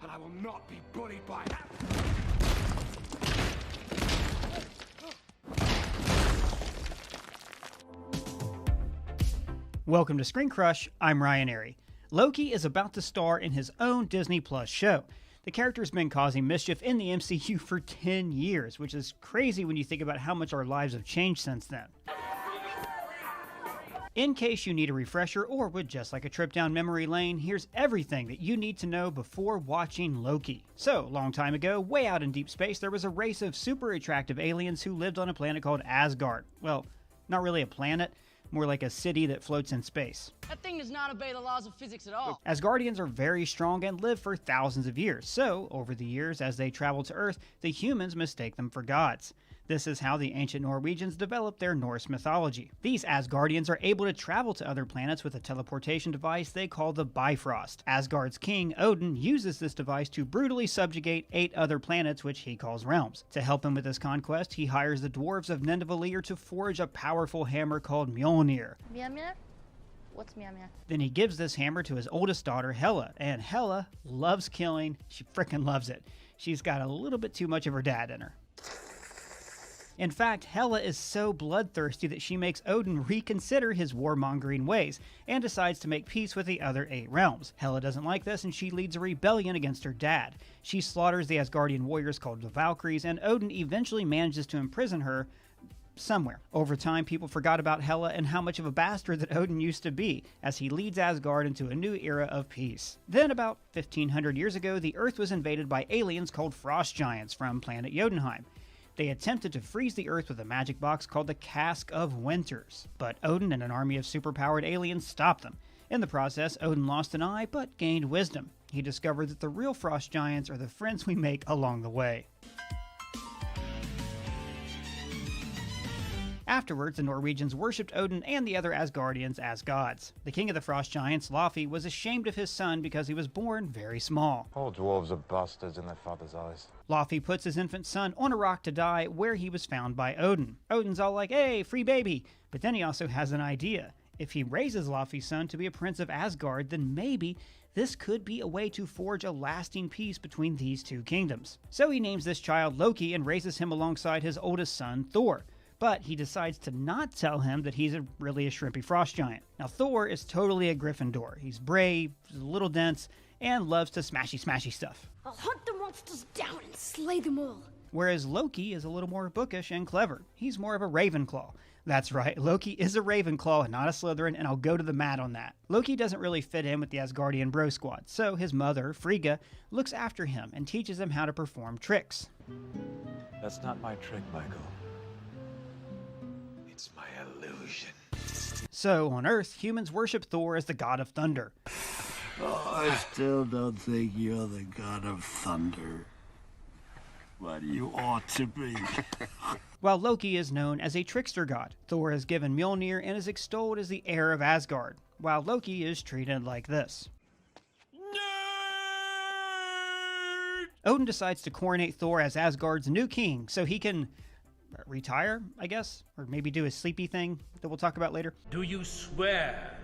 and I will not be bullied by that. Welcome to Screen Crush, I'm Ryan Airy. Loki is about to star in his own Disney Plus show. The character's been causing mischief in the MCU for 10 years, which is crazy when you think about how much our lives have changed since then. In case you need a refresher or would just like a trip down memory lane, here's everything that you need to know before watching Loki. So, long time ago, way out in deep space, there was a race of super attractive aliens who lived on a planet called Asgard. Well, not really a planet, more like a city that floats in space. That thing does not obey the laws of physics at all. Asgardians are very strong and live for thousands of years, so over the years as they travel to Earth, the humans mistake them for gods. This is how the ancient Norwegians developed their Norse mythology. These Asgardians are able to travel to other planets with a teleportation device they call the Bifrost. Asgard's king, Odin, uses this device to brutally subjugate 8 other planets, which he calls realms. To help him with this conquest, he hires the dwarves of Nidavellir to forge a powerful hammer called Mjolnir. Mjolnir? What's Mjolnir? Then he gives this hammer to his oldest daughter, Hela, and Hela loves killing. She frickin' loves it. She's got a little bit too much of her dad in her. In fact, Hela is so bloodthirsty that she makes Odin reconsider his warmongering ways and decides to make peace with the other 8 realms. Hela doesn't like this and she leads a rebellion against her dad. She slaughters the Asgardian warriors called the Valkyries, and Odin eventually manages to imprison her somewhere. Over time, people forgot about Hela and how much of a bastard that Odin used to be, as he leads Asgard into a new era of peace. Then, about 1500 years ago, the Earth was invaded by aliens called frost giants from planet Jotunheim. They attempted to freeze the Earth with a magic box called the Cask of Winters, but Odin and an army of superpowered aliens stopped them. In the process, Odin lost an eye, but gained wisdom. He discovered that the real frost giants are the friends we make along the way. Afterwards, the Norwegians worshipped Odin and the other Asgardians as gods. The king of the frost giants, Loki, was ashamed of his son because he was born very small. All dwarves are bastards in their father's eyes. Loki puts his infant son on a rock to die, where he was found by Odin. Odin's all like, hey, free baby! But then he also has an idea. If he raises Loki's son to be a prince of Asgard, then maybe this could be a way to forge a lasting peace between these two kingdoms. So he names this child Loki and raises him alongside his oldest son, Thor. But he decides to not tell him that he's really a shrimpy frost giant. Now, Thor is totally a Gryffindor. He's brave, a little dense, and loves to smashy stuff. I'll hunt the monsters down and slay them all. Whereas Loki is a little more bookish and clever. He's more of a Ravenclaw. That's right, Loki is a Ravenclaw and not a Slytherin, and I'll go to the mat on that. Loki doesn't really fit in with the Asgardian bro squad, so his mother, Frigga, looks after him and teaches him how to perform tricks. That's not my trick, Michael. It's my illusion. So, on Earth, humans worship Thor as the god of thunder. I still don't think you're the god of thunder. But you ought to be. While Loki is known as a trickster god, Thor is given Mjolnir and is extolled as the heir of Asgard, while Loki is treated like this. Nerd! Odin decides to coronate Thor as Asgard's new king, so he can retire, I guess? Or maybe do his sleepy thing that we'll talk about later. Do you swear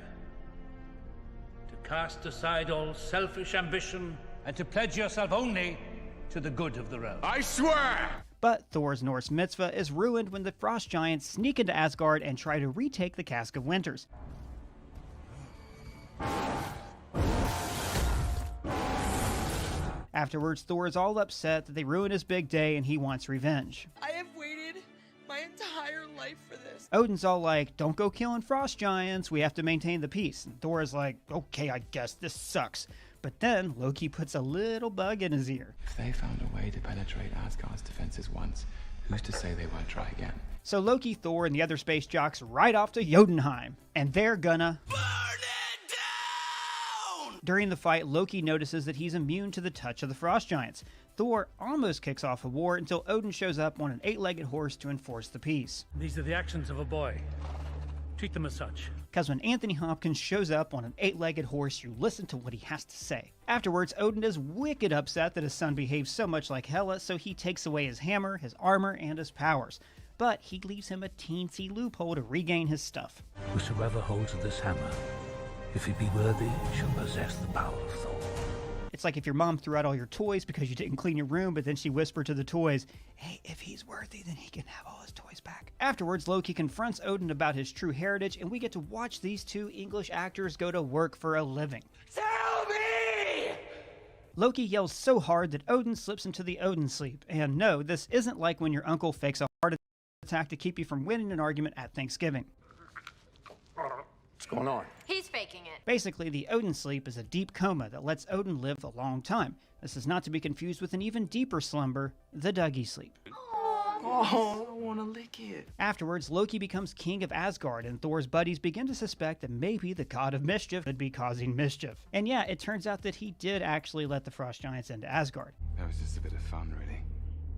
to cast aside all selfish ambition and to pledge yourself only to the good of the realm? I swear! But Thor's Norse mitzvah is ruined when the frost giants sneak into Asgard and try to retake the Cask of Winters. Afterwards, Thor is all upset that they ruined his big day and he wants revenge. I have waited my entire life for this. Odin's all like, don't go killing frost giants, we have to maintain the peace. And Thor is like, okay, I guess this sucks. But then Loki puts a little bug in his ear. If they found a way to penetrate Asgard's defenses once, who's to say they won't try again? So Loki, Thor, and the other space jocks ride off to Jotunheim, and they're gonna burn it down! During the fight, Loki notices that he's immune to the touch of the frost giants. Thor almost kicks off a war until Odin shows up on an 8-legged horse to enforce the peace. These are the actions of a boy. Treat them as such. Because when Anthony Hopkins shows up on an 8-legged horse, you listen to what he has to say. Afterwards, Odin is wicked upset that his son behaves so much like Hela, so he takes away his hammer, his armor, and his powers. But he leaves him a teensy loophole to regain his stuff. Whosoever holds this hammer, if he be worthy, shall possess the power of Thor. It's like if your mom threw out all your toys because you didn't clean your room, but then she whispered to the toys, hey, if he's worthy, then he can have all his toys back. Afterwards, Loki confronts Odin about his true heritage, and we get to watch these two English actors go to work for a living. Tell me! Loki yells so hard that Odin slips into the Odin sleep. And no, this isn't like when your uncle fakes a heart attack to keep you from winning an argument at Thanksgiving. What's going on? He's faking it. Basically, the Odin sleep is a deep coma that lets Odin live a long time. This is not to be confused with an even deeper slumber, the Dougie sleep. Oh, I want to lick it. Afterwards, Loki becomes king of Asgard, and Thor's buddies begin to suspect that maybe the god of mischief could be causing mischief. And yeah, it turns out that he did actually let the Frost Giants into Asgard. That was just a bit of fun, really.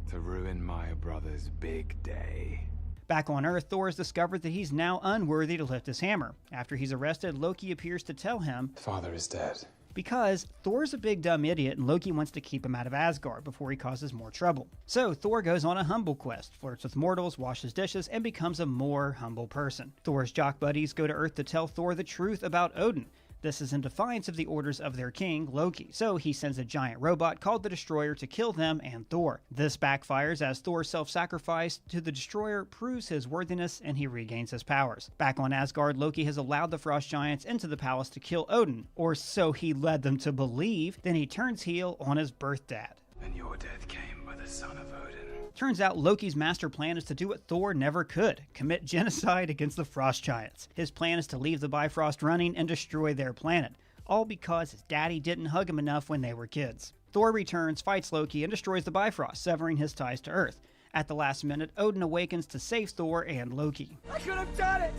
To ruin my brother's big day. Back on Earth, Thor has discovered that he's now unworthy to lift his hammer. After he's arrested, Loki appears to tell him, Father is dead. because Thor's a big dumb idiot and Loki wants to keep him out of Asgard before he causes more trouble. So Thor goes on a humble quest, flirts with mortals, washes dishes, and becomes a more humble person. Thor's jock buddies go to Earth to tell Thor the truth about Odin. This is in defiance of the orders of their king, Loki, so he sends a giant robot called the Destroyer to kill them and Thor. This backfires as Thor's self-sacrifice to the Destroyer proves his worthiness and he regains his powers. Back on Asgard, Loki has allowed the Frost Giants into the palace to kill Odin, or so he led them to believe. Then he turns heel on his birth dad. And your death came by the son of Odin. Turns out Loki's master plan is to do what Thor never could, commit genocide against the Frost Giants. His plan is to leave the Bifrost running and destroy their planet, all because his daddy didn't hug him enough when they were kids. Thor returns, fights Loki, and destroys the Bifrost, severing his ties to Earth. At the last minute, Odin awakens to save Thor and Loki. I could have done it!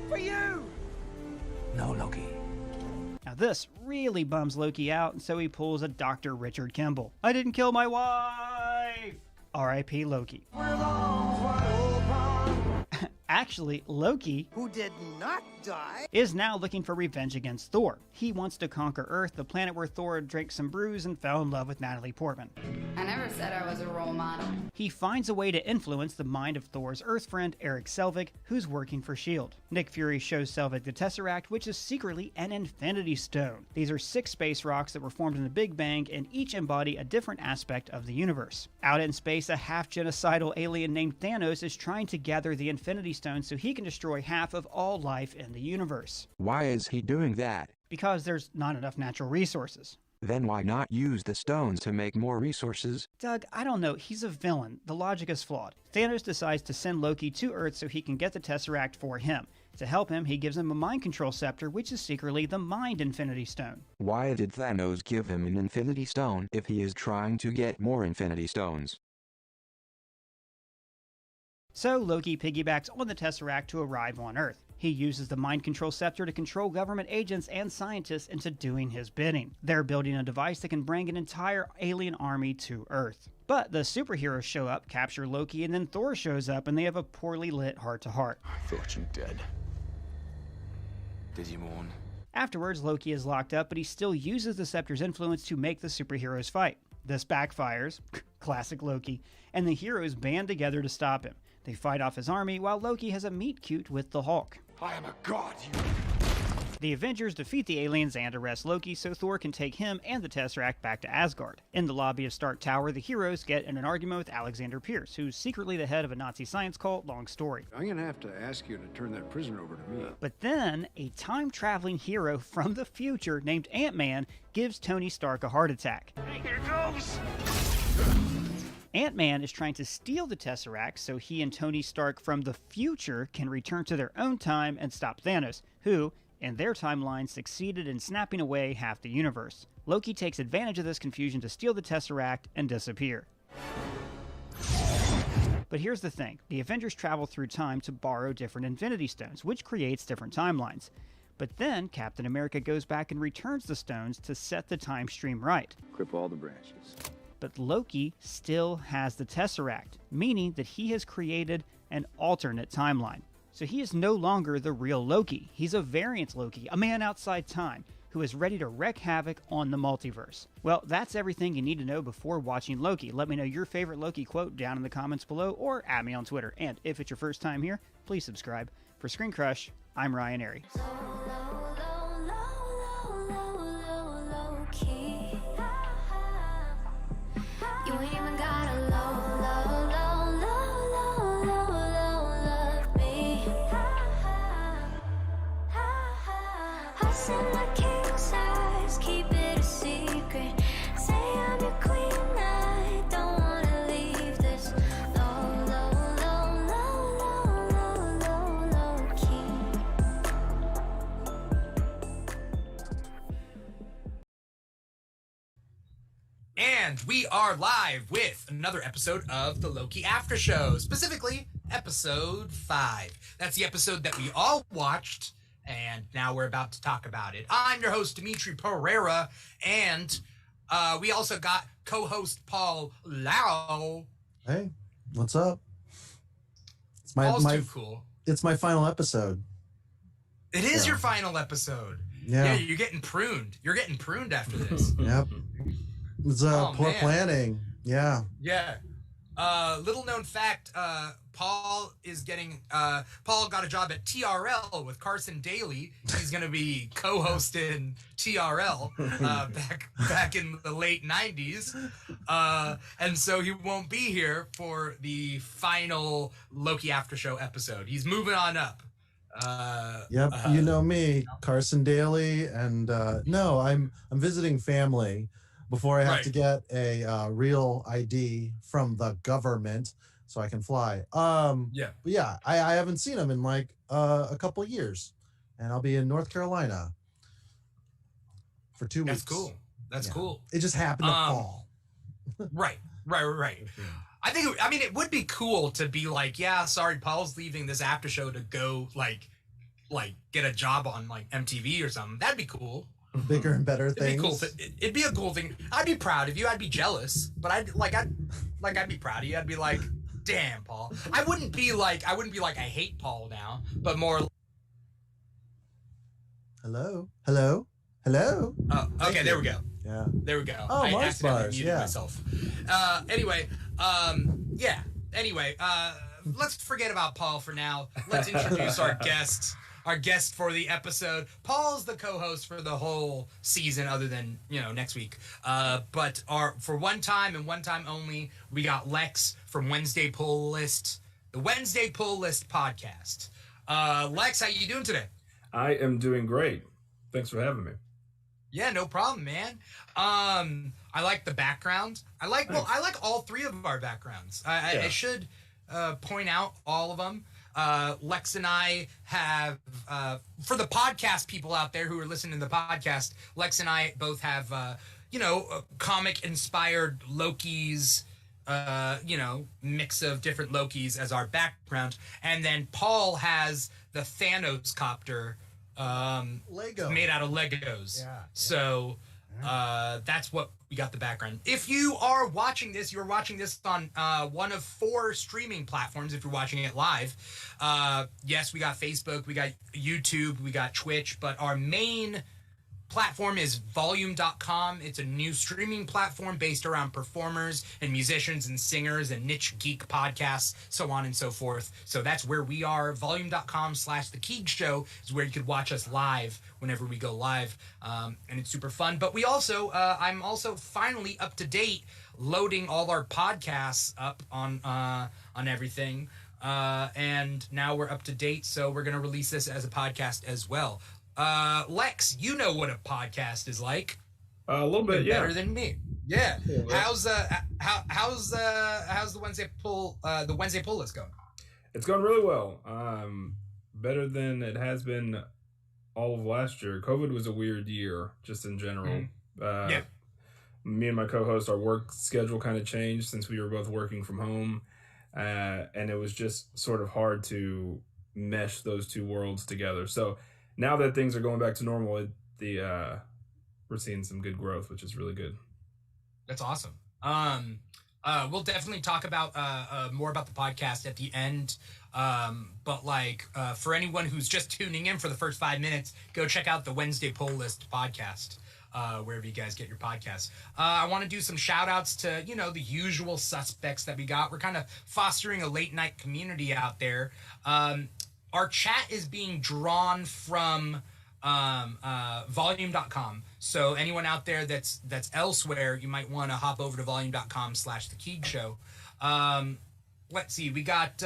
For you! No, Loki. Now this really bums Loki out, and so he pulls a Dr. Richard Kimball. I didn't kill my wife! R.I.P. Loki. Actually, Loki, Who did not die? is now looking for revenge against Thor. He wants to conquer Earth, the planet where Thor drank some brews and fell in love with Natalie Portman. I never said I was a role model. He finds a way to influence the mind of Thor's Earth friend, Eric Selvig, who's working for S.H.I.E.L.D. Nick Fury shows Selvig the Tesseract, which is secretly an Infinity Stone. These are 6 space rocks that were formed in the Big Bang, and each embody a different aspect of the universe. Out in space, a half-genocidal alien named Thanos is trying to gather the Infinity Stone so he can destroy half of all life in the universe. Why is he doing that? Because there's not enough natural resources. Then why not use the stones to make more resources? Doug, I don't know. He's a villain. The logic is flawed. Thanos decides to send Loki to Earth so he can get the Tesseract for him. To help him, he gives him a mind control scepter, which is secretly the Mind Infinity Stone. Why did Thanos give him an Infinity Stone if he is trying to get more Infinity Stones? So Loki piggybacks on the Tesseract to arrive on Earth. He uses the mind control scepter to control government agents and scientists into doing his bidding. They're building a device that can bring an entire alien army to Earth. But the superheroes show up, capture Loki, and then Thor shows up and they have a poorly lit heart-to-heart. I thought you dead. Did you mourn? Afterwards, Loki is locked up, but he still uses the scepter's influence to make the superheroes fight. This backfires, classic Loki, and the heroes band together to stop him. They fight off his army while Loki has a meet-cute with the Hulk. I am a god, you... The Avengers defeat the aliens and arrest Loki so Thor can take him and the Tesseract back to Asgard. In the lobby of Stark Tower, the heroes get in an argument with Alexander Pierce, who's secretly the head of a Nazi science cult. Long story. I'm gonna have to ask you to turn that prisoner over to me. But then, a time-traveling hero from the future named Ant-Man gives Tony Stark a heart attack. Here goes! Ant-Man is trying to steal the Tesseract so he and Tony Stark from the future can return to their own time and stop Thanos, who, in their timeline, succeeded in snapping away half the universe. Loki takes advantage of this confusion to steal the Tesseract and disappear. But here's the thing, the Avengers travel through time to borrow different Infinity Stones, which creates different timelines. But then Captain America goes back and returns the stones to set the time stream right. Clip all the branches. But Loki still has the Tesseract, meaning that he has created an alternate timeline. So he is no longer the real Loki. He's a variant Loki, a man outside time, who is ready to wreak havoc on the multiverse. Well, that's everything you need to know before watching Loki. Let me know your favorite Loki quote down in the comments below or at me on Twitter. And if it's your first time here, please subscribe. For Screen Crush, I'm Ryan Airy. Low, low, low, low, low, low, low, key. And we are live with another episode of the Loki Aftershow, specifically episode 5. That's the episode that we all watched, and now we're about to talk about it. I'm your host, Dimitri Pereira, and we also got co-host Paul Lau. Hey, what's up? It's Paul's too cool. It's my final episode. It is your final episode. Yeah, you're getting pruned. You're getting pruned after this. Yep. It's poor planning. Yeah. Yeah. Little known fact, Paul got a job at TRL with Carson Daly. He's going to be co-hosting TRL back in the late 90s. And so he won't be here for the final Loki Aftershow episode. He's moving on up. Yep, you know me, Carson Daly, and no, I'm visiting family before I have to get a real ID from the government so I can fly. But yeah, I haven't seen him in like a couple of years, and I'll be in North Carolina for 2 weeks. That's cool. That's cool. It just happened to fall. Right. I mean, it would be cool to be like, yeah, sorry, Paul's leaving this after show to go like get a job on like MTV or something. That'd be cool. Bigger and better things. It'd be a cool thing. I'd be proud of you. I'd be jealous, but I'd be proud of you. I'd be like, damn, Paul. I wouldn't be like I hate Paul now, but more. Hello. Oh, okay. There we go. Yeah. There we go. Oh, I Mars accidentally bars. muted Yeah. myself. Anyway, let's forget about Paul for now. Let's introduce our guest. Our guest for the episode. Paul's the co-host for the whole season, other than next week. But for one time and one time only, we got Lex from Wednesday Pull List, the Wednesday Pull List podcast. Lex, how you doing today? I am doing great. Thanks for having me. Yeah, no problem, man. I like the background. I like all three of our backgrounds. I should point out all of them. Lex and I have, for the podcast people out there who are listening to the podcast, Lex and I both have, comic-inspired Lokis, mix of different Lokis as our background. And then Paul has the Thanos copter, Lego. made out of Legos. Yeah. So that's what we got the background. If you are watching this, you're watching this on one of 4 streaming platforms if you're watching it live. Yes, we got Facebook, we got YouTube, we got Twitch, but our main platform is volume.com. It's a new streaming platform based around performers and musicians and singers and niche geek podcasts, so on and so forth. So that's where we are. Volume.com/The Keeg Show is where you could watch us live whenever we go live. And it's super fun. But we also, I'm also finally up to date loading all our podcasts up on everything. And now we're up to date. So we're going to release this as a podcast as well. Lex, you know what a podcast is like. A little bit, yeah. Better than me. Yeah. How's the Wednesday pull list going? It's going really well. Better than it has been all of last year. COVID was a weird year, just in general. Yeah. Me and my co-host, our work schedule kind of changed since we were both working from home, and it was just sort of hard to mesh those two worlds together. So now that things are going back to normal, we're seeing some good growth, which is really good. That's awesome. We'll definitely talk about more about the podcast at the end. But for anyone who's just tuning in for the first 5 minutes, go check out the Wednesday Pull List podcast, wherever you guys get your podcasts. I want to do some shout outs to, the usual suspects that we got. We're kind of fostering a late night community out there. Our chat is being drawn from volume.com. So anyone out there that's elsewhere, you might want to hop over to volume.com/The Keeg Show. Let's see. We got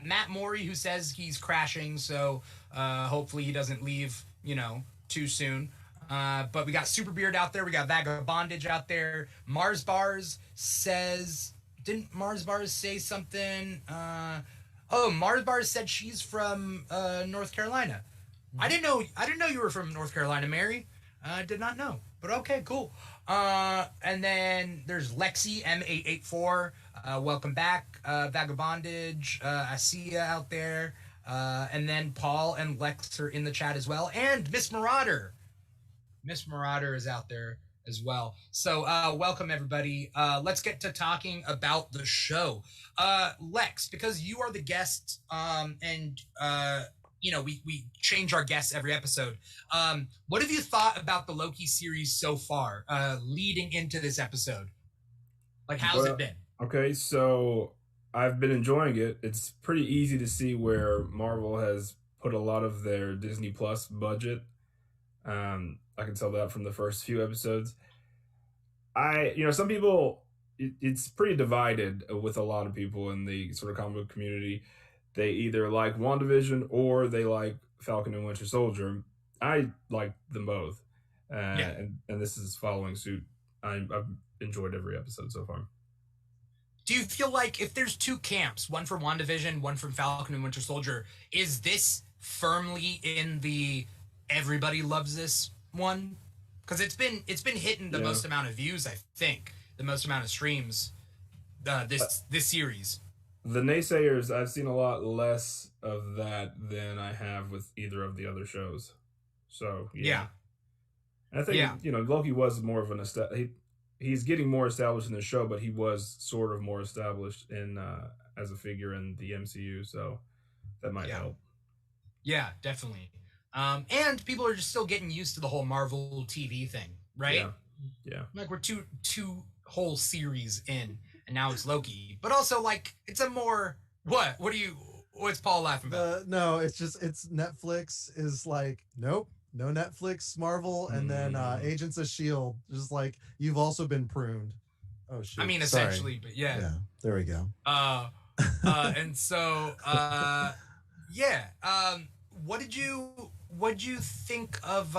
Matt Morey, who says he's crashing. So hopefully he doesn't leave, too soon. But we got Superbeard out there. We got Vagabondage out there. Mars Bars says, didn't Mars Bars say something? Mars Bars said she's from North Carolina. I didn't know you were from North Carolina, Mary. I did not know. But okay, cool. And then there's Lexi M884. Welcome back. Vagabondage. I see you out there. And then Paul and Lex are in the chat as well. And Miss Marauder. Miss Marauder is out there as well. So welcome, everybody. Let's get to talking about the show. Lex, because you are the guest, and we change our guests every episode. What have you thought about the Loki series so far, leading into this episode? Like, how's it been? Okay, so I've been enjoying it. It's pretty easy to see where Marvel has put a lot of their Disney Plus budget. I can tell that from the first few episodes. Some people, it's pretty divided with a lot of people in the sort of comic book community. They either like WandaVision or they like Falcon and Winter Soldier. I like them both. And this is following suit. I've enjoyed every episode so far. Do you feel like if there's two camps, one from WandaVision, one from Falcon and Winter Soldier, is this firmly in the everybody loves this one? Because it's been hitting the most amount of views, I think, the most amount of streams this series. The naysayers, I've seen a lot less of that than I have with either of the other shows. So yeah. And I think Loki was more of an he's getting more established in the show, but he was sort of more established in as a figure in the MCU, so that might help. Yeah, definitely. And people are just still getting used to the whole Marvel TV thing, right? Yeah. Like we're two whole series in, and now it's Loki. But also, like, it's a more what's Paul laughing about? No, it's Netflix is like, nope, no Netflix Marvel, and then Agents of S.H.I.E.L.D. just like, you've also been pruned. Oh shit. I mean, essentially, but yeah. Yeah, there we go. And so what did you think of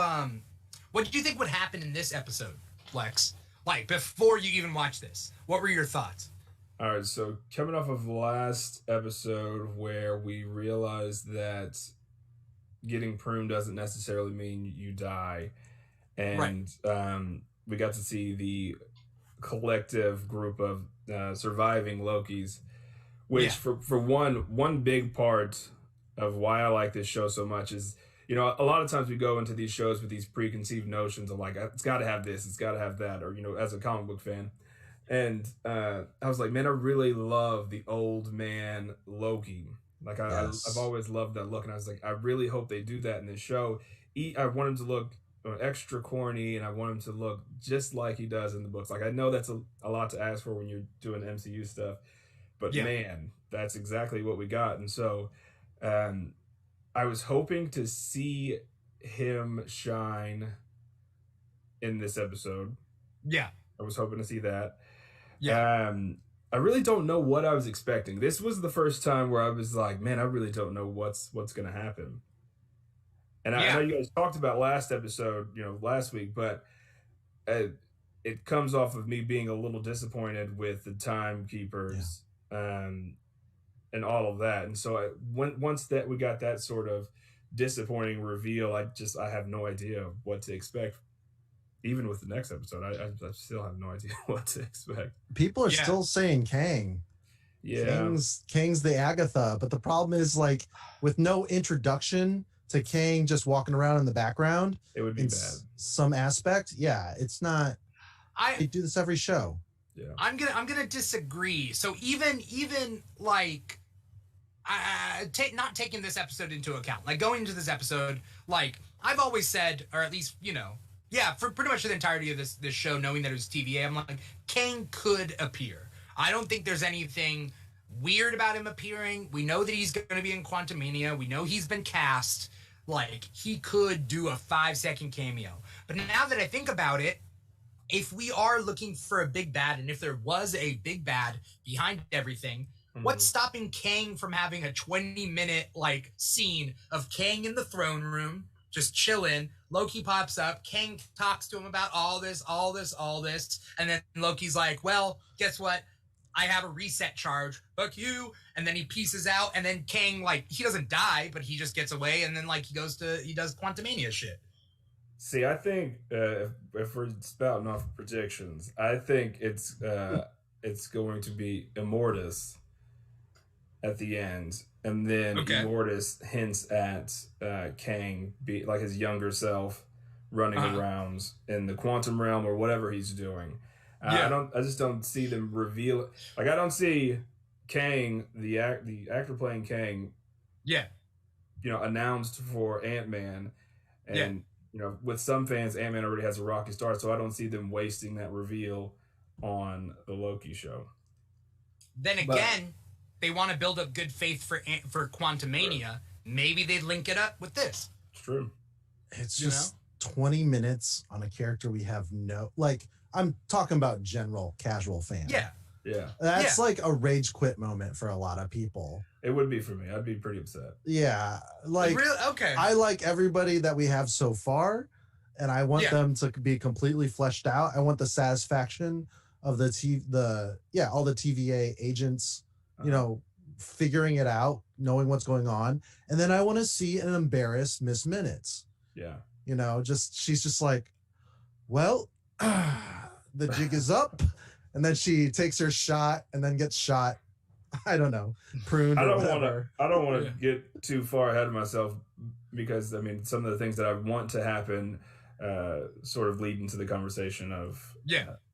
what did you think would happen in this episode, Lex? Like, before you even watch this, what were your thoughts? All right, so coming off of last episode where we realized that getting pruned doesn't necessarily mean you die, and we got to see the collective group of surviving Lokis, which for one big part of why I like this show so much is, a lot of times we go into these shows with these preconceived notions of like, it's got to have this, it's got to have that, or, as a comic book fan. And I was like, man, I really love the old man Loki. Like, I've always loved that look. And I was like, I really hope they do that in this show. I want him to look extra corny, and I want him to look just like he does in the books. Like, I know that's a lot to ask for when you're doing MCU stuff. But, man, that's exactly what we got. And so I was hoping to see him shine in this episode. Yeah. I was hoping to see that. Yeah. I really don't know what I was expecting. This was the first time where I was like, man, I really don't know what's going to happen. And I know you guys talked about last episode, last week, but it comes off of me being a little disappointed with the timekeepers and all of that. And so once that we got that sort of disappointing reveal, I have no idea what to expect. Even with the next episode, I still have no idea what to expect. People are still saying Kang. Yeah. Kang's the Agatha, but the problem is, like, with no introduction to Kang just walking around in the background, it would be bad. Some aspect. Yeah, it's not. They do this every show. Yeah. I'm gonna disagree. So even like, not taking this episode into account, like going into this episode, like I've always said, or at least for pretty much the entirety of this show, knowing that it was TVA, I'm like, Kang could appear. I don't think there's anything weird about him appearing. We know that he's going to be in Quantumania. We know he's been cast. Like, he could do a 5-second cameo. But now that I think about it, if we are looking for a big bad, and if there was a big bad behind everything, what's stopping Kang from having a 20-minute like scene of Kang in the throne room, just chilling? Loki pops up, Kang talks to him about all this, and then Loki's like, well, guess what? I have a reset charge. Fuck you. And then he pieces out, and then Kang, like, he doesn't die, but he just gets away, and then, like, he does Quantumania shit. See, I think if we're spouting off predictions, I think it's going to be Immortus at the end, and then Immortus hints at Kang, be like his younger self, running around in the quantum realm or whatever he's doing. I just don't see them reveal. Like, I don't see Kang, the actor playing Kang, announced for Ant-Man, and with some fans, Ant-Man already has a rocky start, so I don't see them wasting that reveal on the Loki show. Then again, they want to build up good faith for Quantumania. Sure. Maybe they'd link it up with this. It's true. It's just 20 minutes on a character we have I'm talking about general casual fans. Yeah. That's like a rage quit moment for a lot of people. It would be for me. I'd be pretty upset. Yeah. Like, really? Okay. I like everybody that we have so far, and I want them to be completely fleshed out. I want the satisfaction of all the TVA agents, figuring it out, knowing what's going on. And then I want to see an embarrassed Miss Minutes. Yeah. She's just like, well, the jig is up. And then she takes her shot and then gets shot. I don't know, pruned. I don't want to get too far ahead of myself, because some of the things that I want to happen sort of lead into the conversation of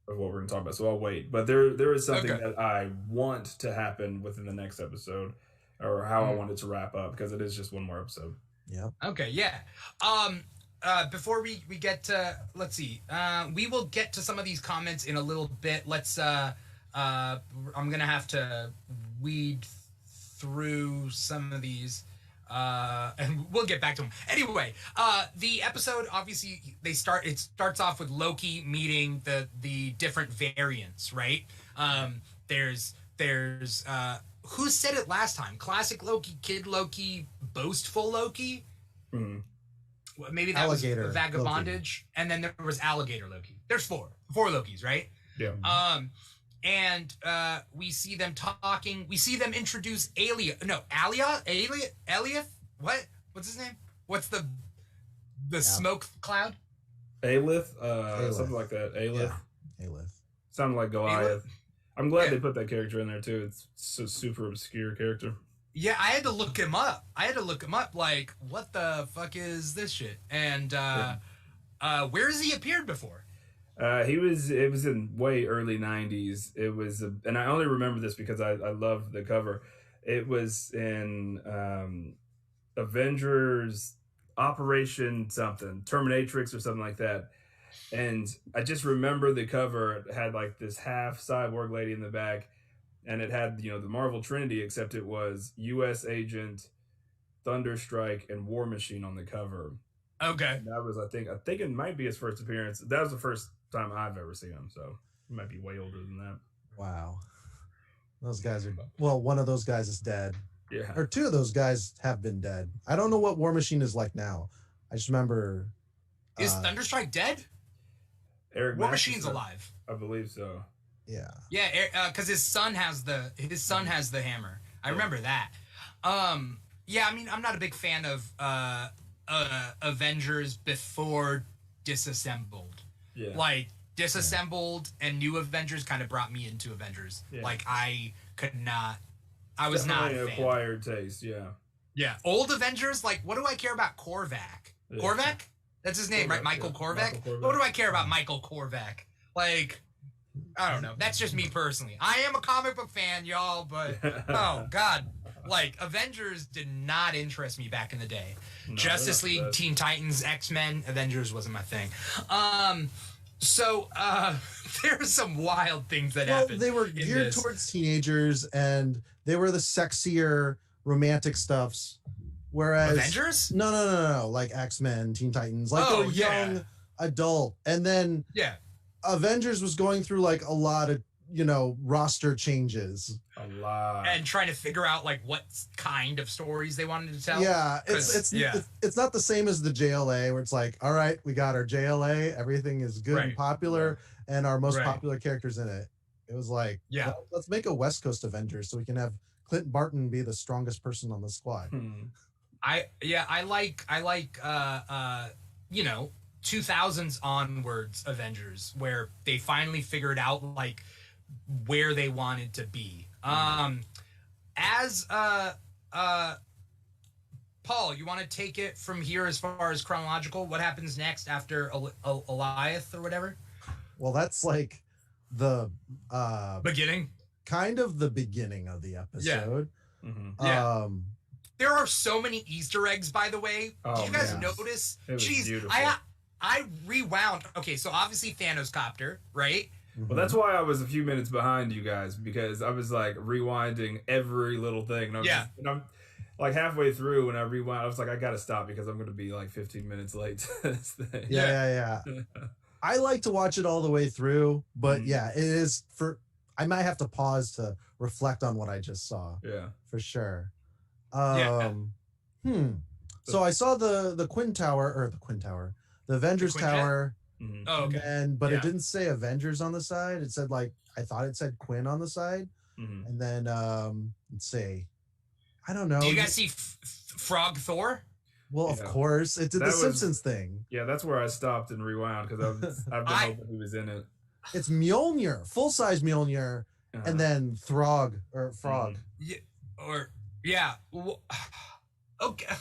what we're going to talk about. So I'll wait. But there is something that I want to happen within the next episode, or how I want it to wrap up, because it is just one more episode. Yeah. Okay. Yeah. Before we get to, let's see, we will get to some of these comments in a little bit. I'm going to have to weed through some of these, and we'll get back to them. Anyway, the episode, obviously, it starts off with Loki meeting the different variants, right? There's who said it last time? Classic Loki, Kid Loki, Boastful Loki? Mm-hmm. Maybe that Alligator was Vagabondage, Loki. And then there was Alligator Loki. There's four Lokis, right? Yeah. And we see them talking. We see them introduce Elliot. What's his name? What's the smoke cloud? Alith, something like that. Alith. Yeah. Alith. Sounded like Goliath. I'm glad they put that character in there too. It's a super obscure character. Yeah, I had to look him up. Like, what the fuck is this shit? And where has he appeared before? It was in way early 90s. It was, and I only remember this because I loved the cover. It was in Avengers Operation something, Terminatrix or something like that. And I just remember the cover. It had like this half cyborg lady in the back, and it had, the Marvel Trinity, except it was U.S. Agent, Thunderstrike, and War Machine on the cover. Okay. And that was, I think it might be his first appearance. That was the first time I've ever seen him, so he might be way older than that. Wow. Those guys are, one of those guys is dead. Yeah. Or two of those guys have been dead. I don't know what War Machine is like now. I just remember. Is Thunderstrike dead? War Machine's alive. I believe so. Yeah. Yeah, because his son has the hammer. I remember that. Yeah, I'm not a big fan of Avengers before Disassembled. Yeah. Like, Disassembled and New Avengers kind of brought me into Avengers. Yeah. Like, I was not a fan. Acquired taste, yeah. Yeah. Old Avengers, like, what do I care about Korvac? Yeah. Korvac? That's his name, right? Michael Korvac? What do I care about Michael Korvac? Like, I don't know. That's just me personally. I am a comic book fan, y'all, but oh god, like Avengers did not interest me back in the day. No, Justice League, Teen Titans, X-Men, Avengers wasn't my thing. So there's some wild things that happened. They were geared towards teenagers, and they were the sexier romantic stuffs. Whereas Avengers? No. Like X-Men, Teen Titans, like they were young adult, and then Avengers was going through like a lot of roster changes. A lot. And trying to figure out like what kind of stories they wanted to tell. Yeah, it's not the same as the JLA where it's like, all right, we got our JLA, everything is good and popular, and our most popular characters in it. It was like, let's make a West Coast Avengers so we can have Clint Barton be the strongest person on the squad. I like 2000s onwards Avengers, where they finally figured out like where they wanted to be. As Paul, you want to take it from here as far as chronological? What happens next after Eliath or whatever? Well, that's like the beginning, kind of the beginning of the episode. Yeah. There are so many Easter eggs, by the way. Did you guys notice? Jeez, beautiful. I rewound. Okay, so obviously Thanos copter, right? Well, that's why I was a few minutes behind you guys, because I was like rewinding every little thing. And I'm like halfway through when I rewound, I was like, I gotta stop because I'm gonna be like 15 minutes late to this thing. Yeah. I like to watch it all the way through, but yeah, it is I might have to pause to reflect on what I just saw. Yeah. For sure. So I saw the Avengers Tower. Oh, okay. But it didn't say Avengers on the side. It said I thought it said Quinn on the side. And then let's see. I don't know. Do you guys see Frog Thor? Well, of course. It did the Simpsons thing. Yeah, that's where I stopped and rewound because I've been hoping he was in it. It's Mjolnir, full-size Mjolnir, and then Frog. Yeah. Okay.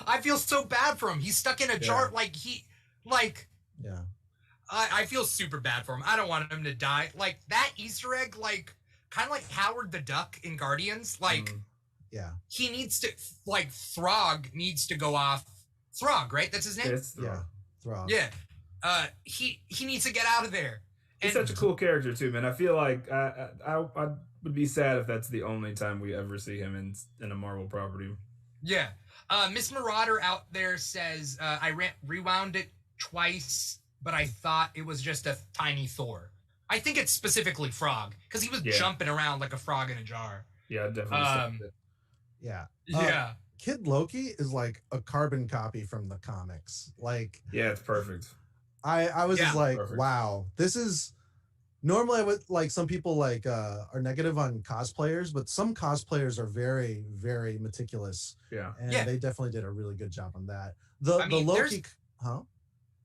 I feel so bad for him. He's stuck in a jar. Yeah. I feel super bad for him. I don't want him to die. Like that Easter egg, like kind of like Howard the Duck in Guardians. Like, he needs to Throg needs to go off. Throg, right? That's his name. Yeah, Throg. Yeah. He needs to get out of there. He's such a cool character too, man. I feel like I would be sad if that's the only time we ever see him in a Marvel property. Yeah. Miss Marauder out there says, I rewound it twice, but I thought it was just a tiny Thor. I think it's specifically Frog, because he was jumping around like a frog in a jar. Yeah, definitely. Yeah. Kid Loki is like a carbon copy from the comics. Like, yeah, it's perfect. I was just like, perfect. wow, this is normally I would like some people like are negative on cosplayers, but some cosplayers are very, very meticulous. Yeah. And they definitely did a really good job on that. The Loki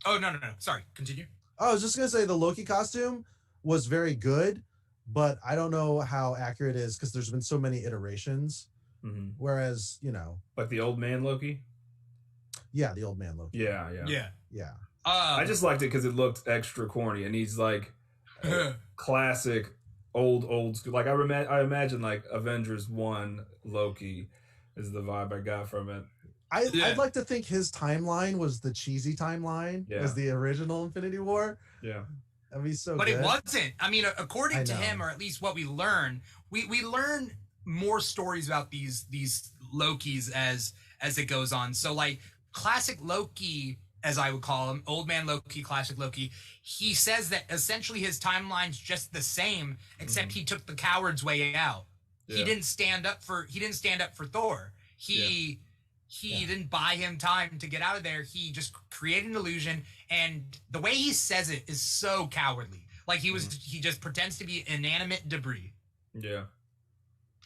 Oh, no. Sorry, continue. I was just gonna say the Loki costume was very good, but I don't know how accurate it is because there's been so many iterations. Whereas, like the old man Loki. Yeah, the old man Loki. Yeah. I just liked it because it looked extra corny, and he's like classic old school. Like I imagine like Avengers 1 Loki is the vibe I got from it. I'd like to think his timeline was the cheesy timeline as the original Infinity War. Yeah. That'd be so But good. it wasn't. I mean, according to him, or at least what we learn, we learn more stories about these Lokis as it goes on. So like classic Loki, as I would call him, old man Loki, classic Loki, he says that essentially his timeline's just the same, except he took the coward's way out. Yeah. He didn't stand up for Thor. He didn't buy him time to get out of there. He just created an illusion, and the way he says it is so cowardly. Like he just pretends to be inanimate debris. Yeah.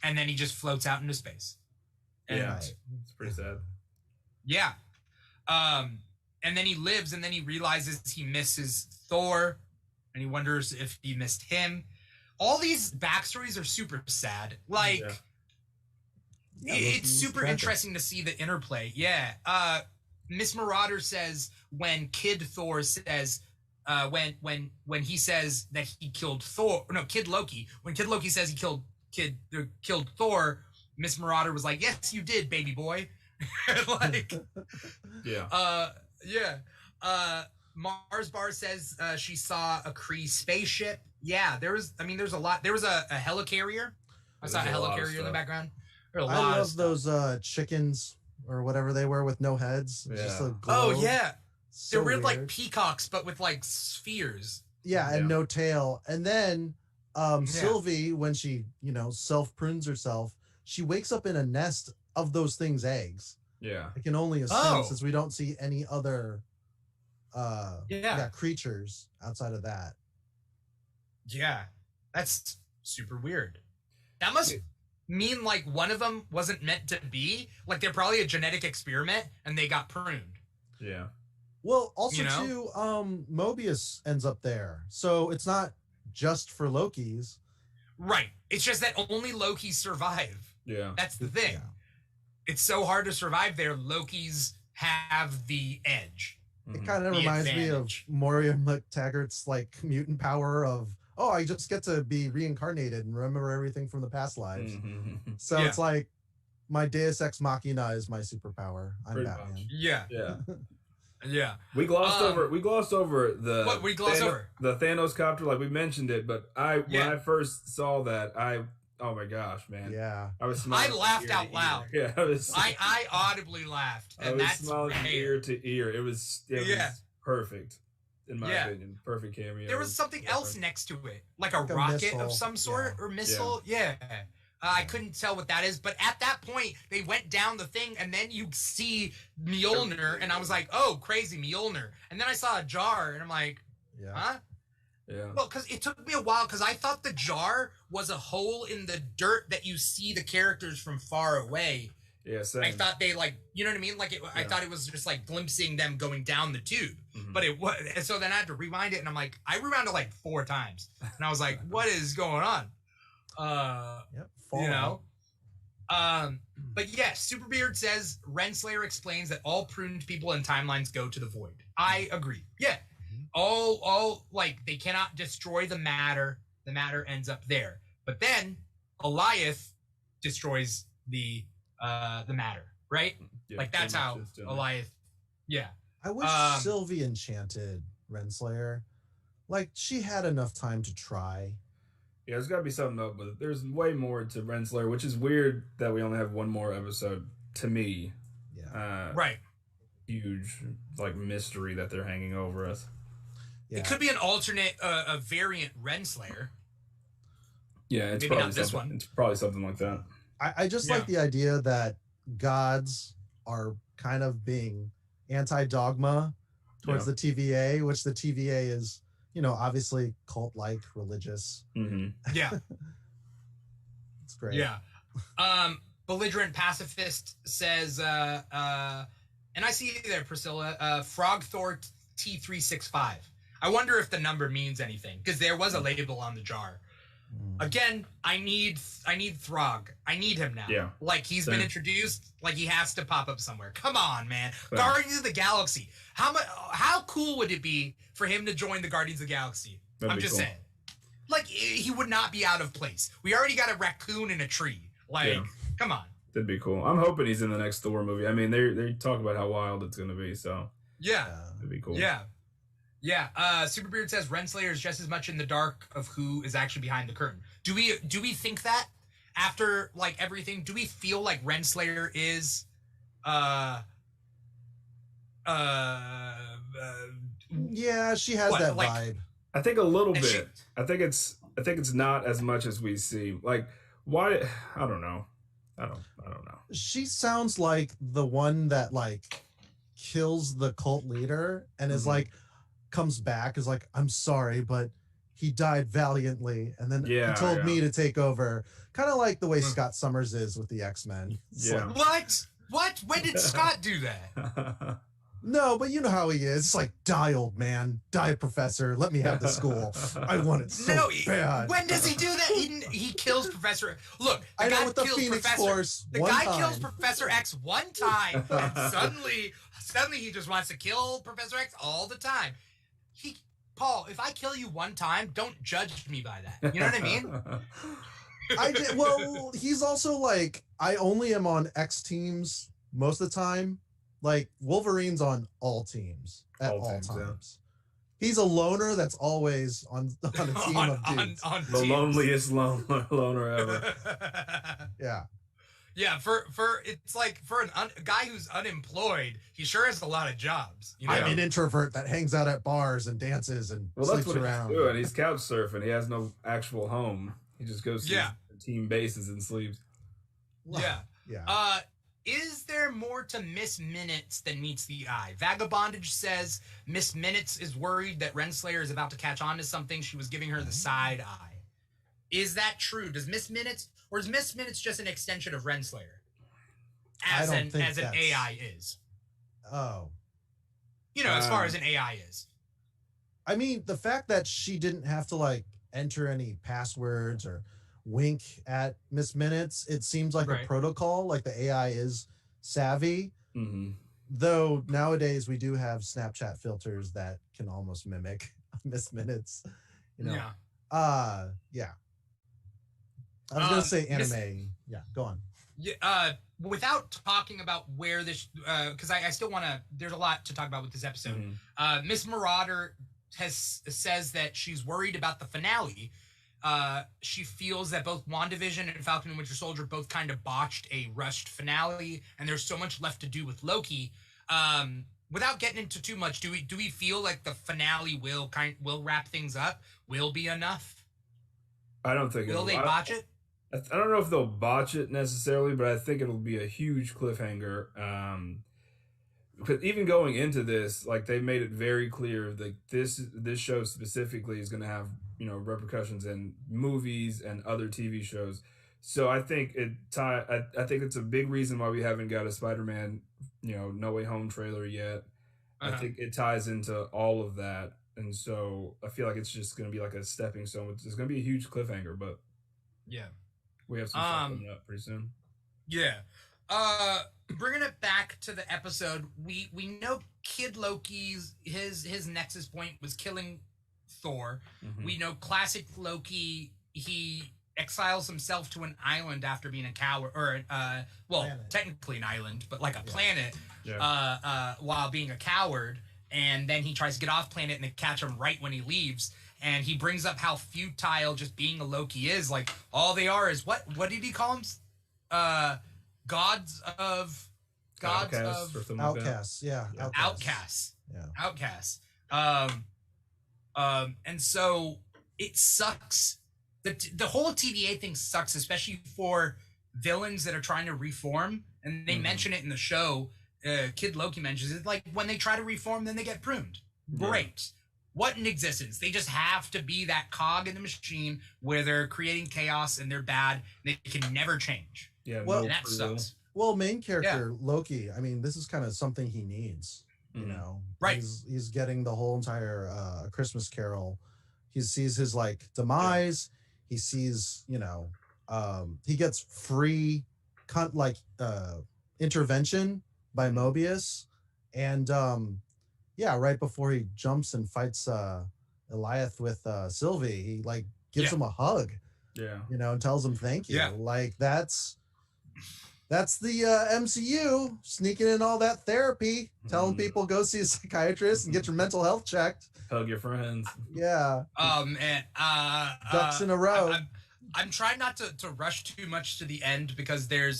And then he just floats out into space. And it's pretty sad. Yeah. And then he lives, and then he realizes he misses Thor, and he wonders if he missed him. All these backstories are super sad. Like, it's super interesting to see the interplay. Yeah. Miss Marauder says when Kid Thor says, when he says that he killed Thor, no, Kid Loki, when Kid Loki says he killed Thor, Miss Marauder was like, "Yes, you did, baby boy." Like, Mars Bar says she saw a Kree spaceship. Yeah, there's a lot. There was a helicarrier. I saw a helicarrier in the background. I love those chickens or whatever they were with no heads. Just a glow. Oh yeah, So they're weird, weird. like peacocks, but with like spheres. Yeah, and no tail. And then Sylvie, when she, self prunes herself, she wakes up in a nest of those things' eggs. Yeah. I can only assume since we don't see any other creatures outside of that. Yeah. That's super weird. That must mean like one of them wasn't meant to be. Like they're probably a genetic experiment and they got pruned. Yeah. Well, also You know? too, Mobius ends up there, so it's not just for Loki's. Right. It's just that only Lokis survive. Yeah. That's the thing. Yeah. It's so hard to survive there. Lokis have the edge. It kind of The reminds me of advantage. Moria McTaggart's like mutant power of, oh, I just get to be reincarnated and remember everything from the past lives. So Yeah. it's like my Deus Ex Machina is my superpower. I'm Pretty Batman. much. Yeah. Yeah. Yeah. We glossed over the What we glossed over? The Thanos copter, like we mentioned it, but when Yeah. I first saw that, oh my gosh, man. Yeah. I was I smiling from laughed ear to out ear. loud. Yeah, I audibly laughed. I And was that's smiling from rare. ear to ear. It was Yeah. perfect, in my Yeah. opinion. Perfect cameo. There was something else next to it, like a Like a rocket missile. of some sort Yeah. or missile. Yeah. I couldn't tell what that is, but at that point, they went down the thing, and then you see Mjolnir, and I was like, "Oh, crazy Mjolnir!" And then I saw a jar, and I'm like, Yeah. "Huh?" Yeah. Well, because it took me a while, because I thought the jar was a hole in the dirt that you see the characters from far away. Yeah, same. I thought they you know what I mean? Like I Yeah. thought it was just like glimpsing them going down the tube, but it was. And so then I had to rewind it, and I'm like, I rewound it like 4 times, and I was like, what is going on? Yep. You know. But yes, Superbeard says Renslayer explains that all pruned people and timelines go to the void. I agree. Yeah. All like they cannot destroy the matter. The matter ends up there. But then Eliath destroys the matter, right? Yeah, like that's pretty much how just doing Eliath. Yeah. I wish Sylvie enchanted Renslayer. Like she had enough time to try. Yeah, there's got to be something up with it. There's way more to Renslayer, which is weird that we only have one more episode. To me, right. Huge like mystery that they're hanging over us. Yeah. It could be an alternate, a variant Renslayer. Yeah, it's Maybe probably not this something, one. It's probably something like that. I just like the idea that gods are kind of being anti-dogma towards the TVA, which the TVA is, you know, obviously cult-like, religious. Yeah. It's great. Yeah. Belligerent Pacifist says, and I see you there, Priscilla, Frog Thor T365. I wonder if the number means anything, because there was a label on the jar. Again, I need Throg. I need him now. Yeah. Like he's Same. been introduced, like he has to pop up somewhere. Come on, man. Same. Guardians of the Galaxy. How cool would it be for him to join the Guardians of the Galaxy? That'd I'm be just cool. saying. Like he would not be out of place. We already got a raccoon in a tree. Like, Yeah. come on. That'd be cool. I'm hoping he's in the next Thor movie. I mean, they talk about how wild it's gonna be, so Yeah. it'd be cool. Yeah. Yeah. Superbeard says Renslayer is just as much in the dark of who is actually behind the curtain. Do we think that after like everything? Do we feel like Renslayer is Yeah, she has What, that like- vibe. I think a little And bit. she- I think it's not as much as we see. Like, why? I don't know. I don't know. She sounds like the one that like kills the cult leader and is like comes back, is like, I'm sorry, but he died valiantly, and then Yeah, he told yeah. me to take over. Kind of like the way Scott Summers is with the X-Men. It's Yeah. like, What? When did Scott do that? no, but you know how he is. It's like, die, old man. Die, professor. Let me have the school. I want it so No, bad. when does he do that? He kills Professor. Look, the I know guy with the kills Phoenix Professor. Force The one guy time. kills Professor X one time, and suddenly he just wants to kill Professor X all the time. Paul, if I kill you one time, don't judge me by that. You know what I mean? Well, he's also like, I only am on X teams most of the time. Like Wolverine's on all teams at all teams, yeah. times. He's a loner that's always on a team of dudes. The loneliest loner ever. Yeah. Yeah, for it's like for a guy who's unemployed, he sure has a lot of jobs. You know? I'm an introvert that hangs out at bars and dances and Well, that's sleeps what around. he's doing. He's couch surfing. He has no actual home. He just goes to his team bases and sleeps. Yeah. Yeah. Is there more to Miss Minutes than meets the eye? Vagabondage says Miss Minutes is worried that Renslayer is about to catch on to something. She was giving her the side eye. Is that true? Does Miss Minutes, or is Miss Minutes just an extension of Renslayer? As an AI is. Oh. You know, as far as an AI is. I mean, the fact that she didn't have to like enter any passwords or wink at Miss Minutes, it seems like a protocol, like the AI is savvy. Mm-hmm. Though nowadays we do have Snapchat filters that can almost mimic Miss Minutes. You know. Yeah. I was gonna say anime. Yeah, go on. Yeah, without talking about where this, because I still want to. There's a lot to talk about with this episode. Miss Marauder says that she's worried about the finale. She feels that both WandaVision and Falcon and Winter Soldier both kind of botched a rushed finale, and there's so much left to do with Loki. Without getting into too much, do we feel like the finale will wrap things up? Will be enough? I don't think. Will they botch it? I don't know if they'll botch it necessarily, but I think it'll be a huge cliffhanger. Because even going into this, like they made it very clear that this show specifically is going to have repercussions in movies and other TV shows. So I think I think it's a big reason why we haven't got a Spider-Man No Way Home trailer yet. I think it ties into all of that, and so I feel like it's just going to be like a stepping stone. It's going to be a huge cliffhanger, but yeah. We have some stuff coming up pretty soon. Yeah. Bringing it back to the episode, we know Kid Loki's his nexus point was killing Thor. Mm-hmm. We know classic Loki, he exiles himself to an island after being a coward, or technically an island, but like a planet, while being a coward, and then he tries to get off planet and they catch him right when he leaves. And he brings up how futile just being a Loki is. Like, all they are is what did he call them? Outcasts. Yeah. Outcasts. Yeah. Outcasts. And so it sucks. The whole TVA thing sucks, especially for villains that are trying to reform. And they mention it in the show. Kid Loki mentions it. Like, when they try to reform, then they get pruned. Great. What an existence. They just have to be that cog in the machine where they're creating chaos and they're bad. And they can never change. Yeah, and that sucks. Well, main character Loki, I mean, this is kind of something he needs. You know, right? He's getting the whole entire Christmas Carol. He sees his like demise. He sees, he gets free intervention by Mobius, and right before he jumps and fights Eliath with Sylvie, he like gives him a hug. Yeah. And tells him thank you. Yeah. Like that's the MCU sneaking in all that therapy, telling people go see a psychiatrist and get your mental health checked. Hug your friends. Yeah. And ducks in a row. I'm trying not to rush too much to the end because there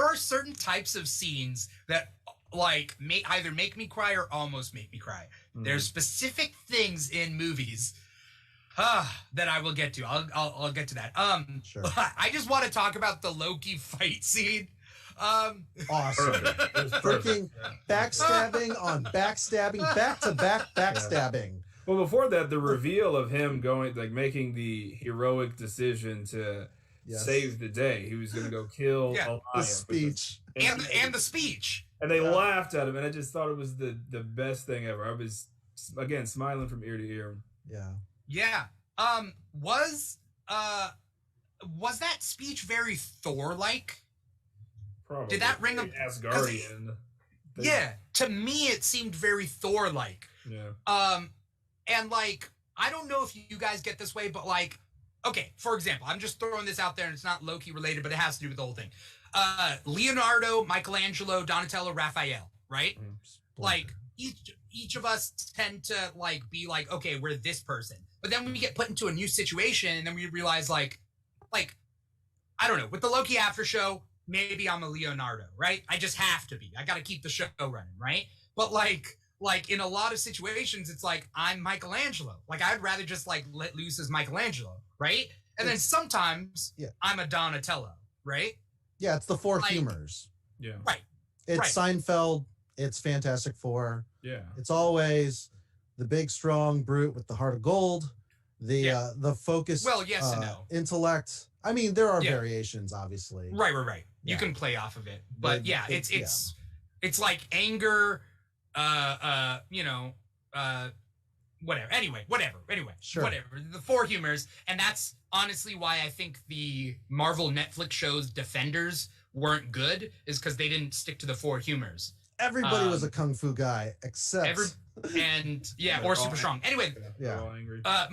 are certain types of scenes that like either make me cry or almost make me cry. There's specific things in movies that I will get to. I'll get to that. Sure. I just want to talk about the Loki fight scene. Awesome. Freaking backstabbing on backstabbing, back to back backstabbing. Yeah. Well, before that, the reveal of him making the heroic decision to save the day. He was going to go kill Elias. The speech. And the speech. And they laughed at him, and I just thought it was the best thing ever. I was, again, smiling from ear to ear. Yeah. Yeah. Was that speech very Thor-like? Probably. Did that ring a Asgardian? Yeah. To me, it seemed very Thor-like. Yeah. And like, I don't know if you guys get this way, but like, okay, for example, I'm just throwing this out there, and it's not Loki related, but it has to do with the whole thing. Leonardo, Michelangelo, Donatello, Raphael, right? Like each of us tend to like be like, okay, we're this person. But then we get put into a new situation and then we realize like I don't know, with the Loki Aftershow, maybe I'm a Leonardo, right? I just have to be. I got to keep the show running, right? But like in a lot of situations, it's like I'm Michelangelo. Like I'd rather just like let loose as Michelangelo, right? And then sometimes I'm a Donatello, right? Yeah, it's the four humors. Yeah. Right. It's Seinfeld. It's Fantastic Four. Yeah. It's always the big, strong brute with the heart of gold. The focus. Well, yes and no. Intellect. I mean, there are variations, obviously. Right. You can play off of it, but it's like anger, you know, whatever. Anyway, Sure. whatever. The four humors, and that's honestly why I think the Marvel Netflix shows Defenders weren't good, is because they didn't stick to the four humors. Everybody was a kung fu guy except or super strong. Anyway, yeah.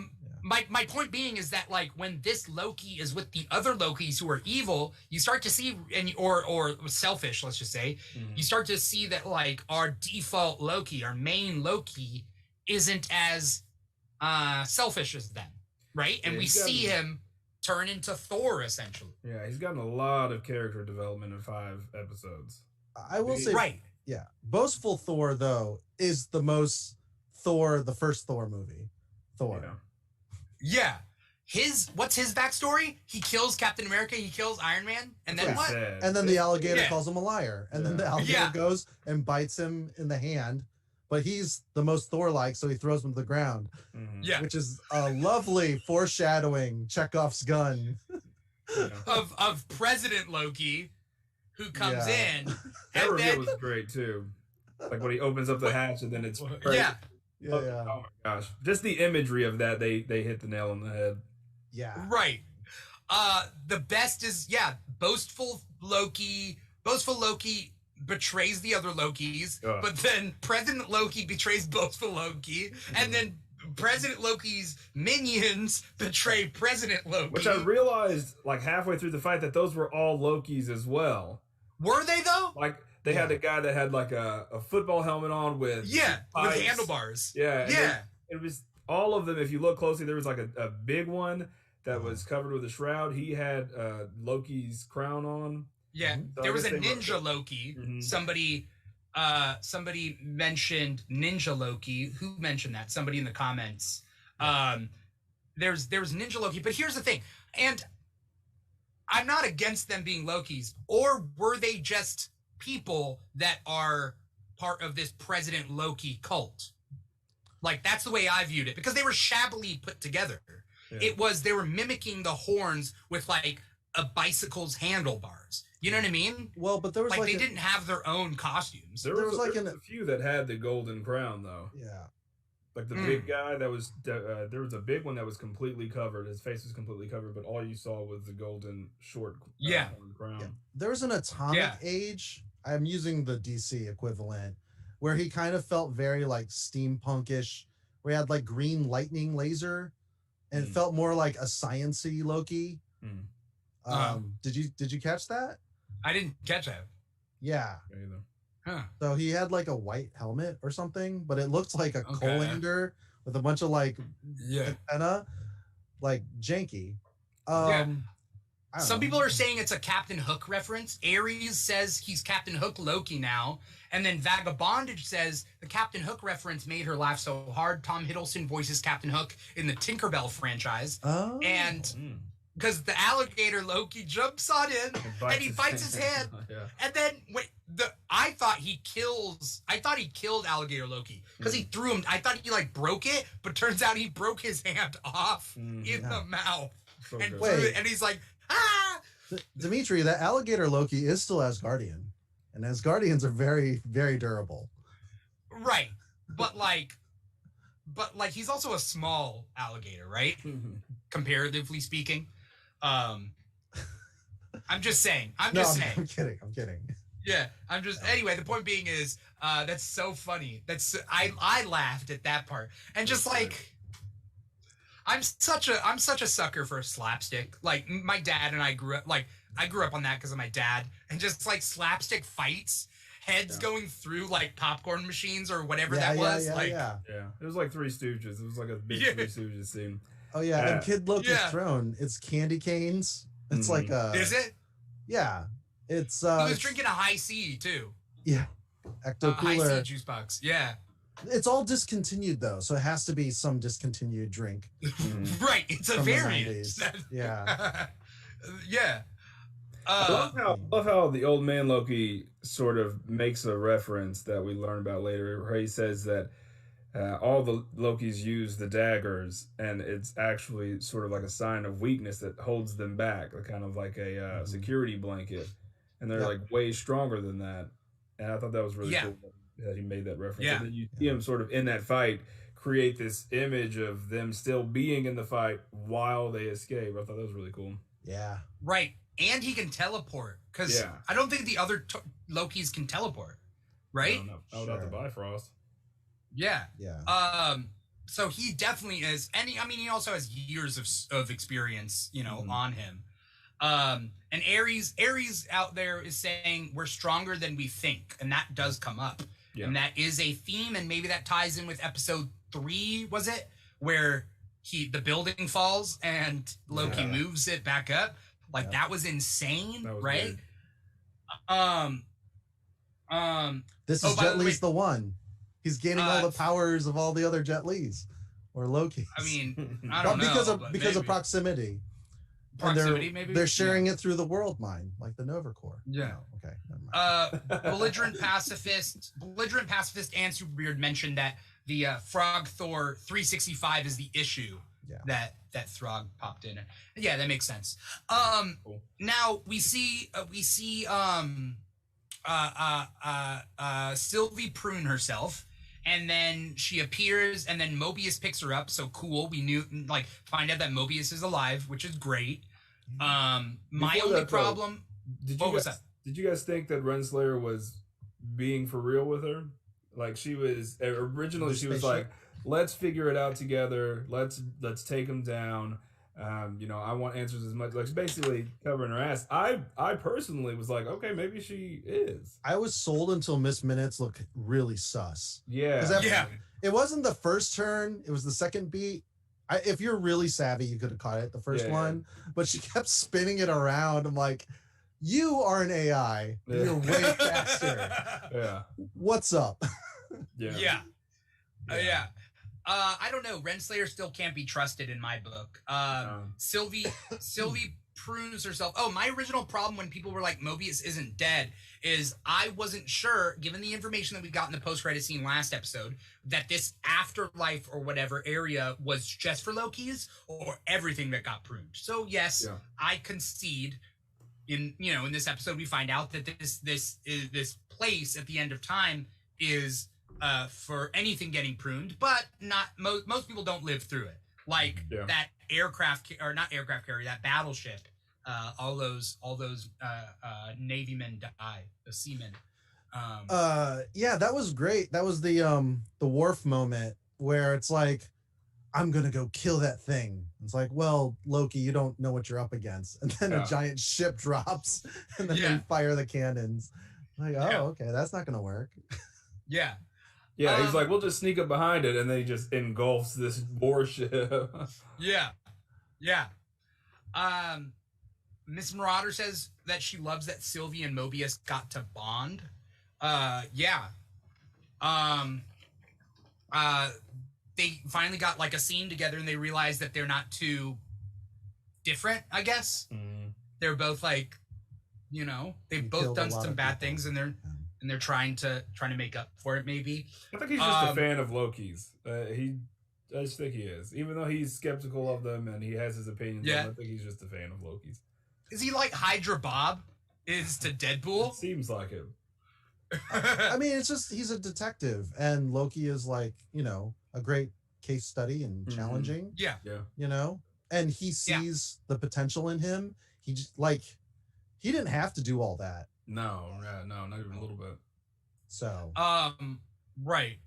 My point being is that like when this Loki is with the other Lokis who are evil, you start to see or selfish, let's just say, you start to see that like our default Loki, our main Loki, isn't as selfish as them, right? And we see him turn into Thor essentially. Yeah, he's gotten a lot of character development in 5 episodes. I will say, right. Yeah, boastful Thor though is the most Thor, the first Thor movie. Thor. Yeah. What's his backstory? He kills Captain America, he kills Iron Man, and then what? And then the alligator calls him a liar. And then the alligator goes and bites him in the hand. But he's the most Thor-like, so he throws him to the ground. Yeah. Which is a lovely foreshadowing Chekhov's gun. of President Loki, who comes in. That reveal was great too. Like when he opens up the hatch and then it's Yeah. Oh my gosh. Just the imagery of that, they hit the nail on the head. Yeah. Right. The best is boastful Loki betrays the other Lokis, but then President Loki betrays boastful Loki, and then President Loki's minions betray President Loki. Which I realized like halfway through the fight that those were all Lokis as well. Were they though? Like they had a guy that had like a football helmet on with with handlebars. Yeah. It was all of them. If you look closely, there was like a big one that was covered with a shroud. He had Loki's crown on. Yeah, So there I was guess a they ninja Loki. Somebody mentioned Ninja Loki. Who mentioned that? Somebody in the comments. There's Ninja Loki, but here's the thing, and I'm not against them being Lokis, or were they just people that are part of this President Loki cult? Like that's the way I viewed it, because they were shabbily put together. Yeah. They were mimicking the horns with like a bicycle's handlebars. You know what I mean? Well, but there was like they didn't have their own costumes. There was a few that had the golden crown though. Yeah. Like the big guy that was there was a big one that was completely covered. His face was completely covered, but all you saw was the golden short crown. Yeah. There was an Atomic Age. I'm using the DC equivalent, where he kind of felt very like steampunkish, where he had like green lightning laser, and it felt more like a science-y Loki. Did you catch that? I didn't catch that. Yeah. Huh. So he had like a white helmet or something, but it looked like a colander with a bunch of antenna, like janky. Some people are saying it's a Captain Hook reference. Ares says he's Captain Hook Loki now. And then Vagabondage says the Captain Hook reference made her laugh so hard. Tom Hiddleston voices Captain Hook in the Tinkerbell franchise. Oh. And because the alligator Loki jumps on him and he bites his hand. And then I thought he killed alligator Loki because he threw him. I thought he like broke it, but turns out he broke his hand off in the mouth. So and Wait. threw it, and he's like, ah! Dimitri, that alligator Loki is still Asgardian, and Asgardians are very, very durable. Right. But he's also a small alligator, right? Comparatively speaking. I'm just saying. I'm kidding. Yeah, anyway, the point being is that's so funny. I laughed at that part. And just like I'm such a sucker for slapstick. Like my dad and I grew up on that because of my dad, and just like slapstick fights, heads going through like popcorn machines or whatever that was. Yeah. It was like Three Stooges. It was like a big Three Stooges scene. Oh yeah, and Kid Loki's throne. It's candy canes. It's like a. Is it? Yeah, it's. He was drinking a high C too. Yeah, Ecto Cooler. High C juice box. Yeah. It's all discontinued though, so it has to be some discontinued drink. Right, it's a variant. Yeah. Yeah. I love how the old man Loki sort of makes a reference that we learn about later, where he says that all the Lokis use the daggers, and it's actually sort of like a sign of weakness that holds them back, kind of like a security blanket, and they're like way stronger than that. And I thought that was really cool. that he made that reference. Yeah. And then you see him sort of in that fight create this image of them still being in the fight while they escape. I thought that was really cool. Yeah. Right. And he can teleport, because I don't think the other Lokis can teleport, right? Not without the Bifrost. Yeah. Yeah. So he definitely is, and he also has years of experience, on him. And Ares out there is saying we're stronger than we think, and that does come up, and that is a theme, and maybe that ties in with episode 3, was it, where the building falls and Loki moves it back up, like that was insane, that was right? Weird. This is Jet Li's the one. He's gaining all the powers of all the other Jet Li's or Loki. I mean, I don't know because maybe. of proximity. Proximity, maybe they're sharing it through the world mind, like the Nova Corps. Yeah. No, okay. Never mind. Belligerent pacifist, and Superbeard mentioned that the Frog Thor 365 is the issue that Throg popped in. Yeah, that makes sense. Cool. Now we see Sylvie prune herself, and then she appears, and then Mobius picks her up. So cool. We find out that Mobius is alive, which is great. My only problem. Did you guys think that Renslayer was being for real with her? Like, she was originally, she was like, let's figure it out together. Let's take him down. I want answers as much, like, basically covering her ass. I personally was like, okay, maybe she is. I was sold until Miss Minutes looked really sus. Yeah. It wasn't the first turn. It was the second beat. If you're really savvy, you could have caught it the first one, but she kept spinning it around. I'm like, you are an AI. You're way faster. Yeah. What's up? Yeah. I don't know. Renslayer still can't be trusted in my book. Sylvie prunes herself. Oh, my original problem when people were like, Mobius isn't dead, is I wasn't sure, given the information that we got in the post-credit scene last episode, that this afterlife or whatever area was just for Loki's or everything that got pruned. So yes, I concede. In this episode, we find out that this place at the end of time is for anything getting pruned, but not most people don't live through it. Like that that battleship. All those Navy men die, the seamen. That was great. That was the Worf moment where it's like, I'm gonna go kill that thing. It's like, well, Loki, you don't know what you're up against. And then a giant ship drops, and then they fire the cannons. Like, okay, that's not gonna work. Yeah. Yeah, he's like, we'll just sneak up behind it, and then he just engulfs this warship. Yeah. Miss Marauder says that she loves that Sylvie and Mobius got to bond. They finally got like a scene together, and they realized that they're not too different, I guess. They're both like, they've both done some bad things, and they're trying to make up for it, maybe. I think he's just a fan of Loki's. I just think he is. Even though he's skeptical of them and he has his opinions on them, I think he's just a fan of Loki's. Is he like Hydra Bob is to Deadpool? It seems like him. I mean, it's just, he's a detective, and Loki is like, a great case study and challenging. Yeah. And he sees the potential in him. He just, he didn't have to do all that. No, not even a little bit. So. Right.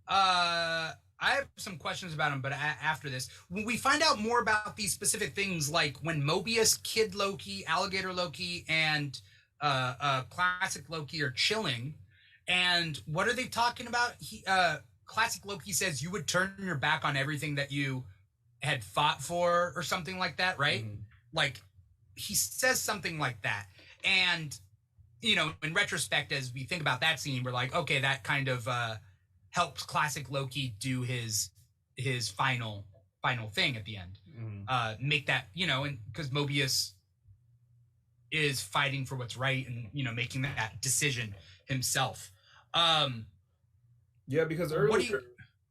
I have some questions about him, but after this, when we find out more about these specific things, like when Mobius, Kid Loki, Alligator Loki, and Classic Loki are chilling, and what are they talking about? Classic Loki says you would turn your back on everything that you had fought for, or something like that, right? Like, he says something like that, and in retrospect, as we think about that scene, we're like, okay, that kind of helps Classic Loki do his final thing at the end. Make that, and because Mobius is fighting for what's right and making that decision himself. Because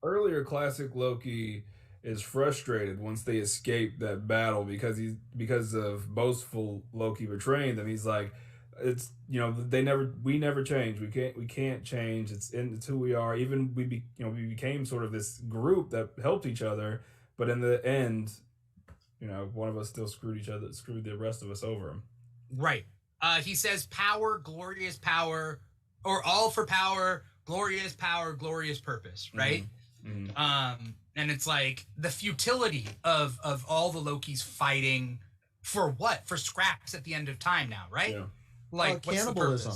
earlier Classic Loki is frustrated once they escape that battle because of boastful Loki betraying them. He's like, it's we never change. We can't change. It's who we are. Even we became sort of this group that helped each other, but in the end, one of us still screwed the rest of us over. Right. He says power, glorious power, or all for power, glorious purpose, right? Mm-hmm. And it's like the futility of all the Lokis fighting for what? For scraps at the end of time now, right? Yeah. Like what's cannibalism.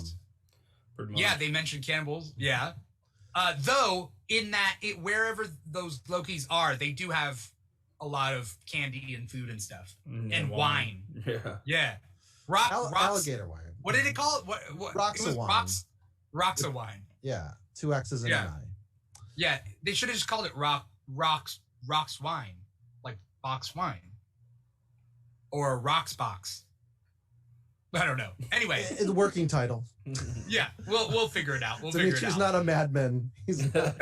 The purpose? Yeah, they mentioned cannibals. Yeah. Though in that wherever those Lokis are, they do have a lot of candy and food and stuff and wine. Yeah. Yeah. Alligator wine. What did it call it? What? Roxa wine. Roxa wine. Yeah. 2 X's and an I. Yeah. They should have just called it rocks wine. Like box wine. Or rocks box. I don't know. Anyway. It's a working title. Yeah. We'll figure it out. He's not a madman. He's not.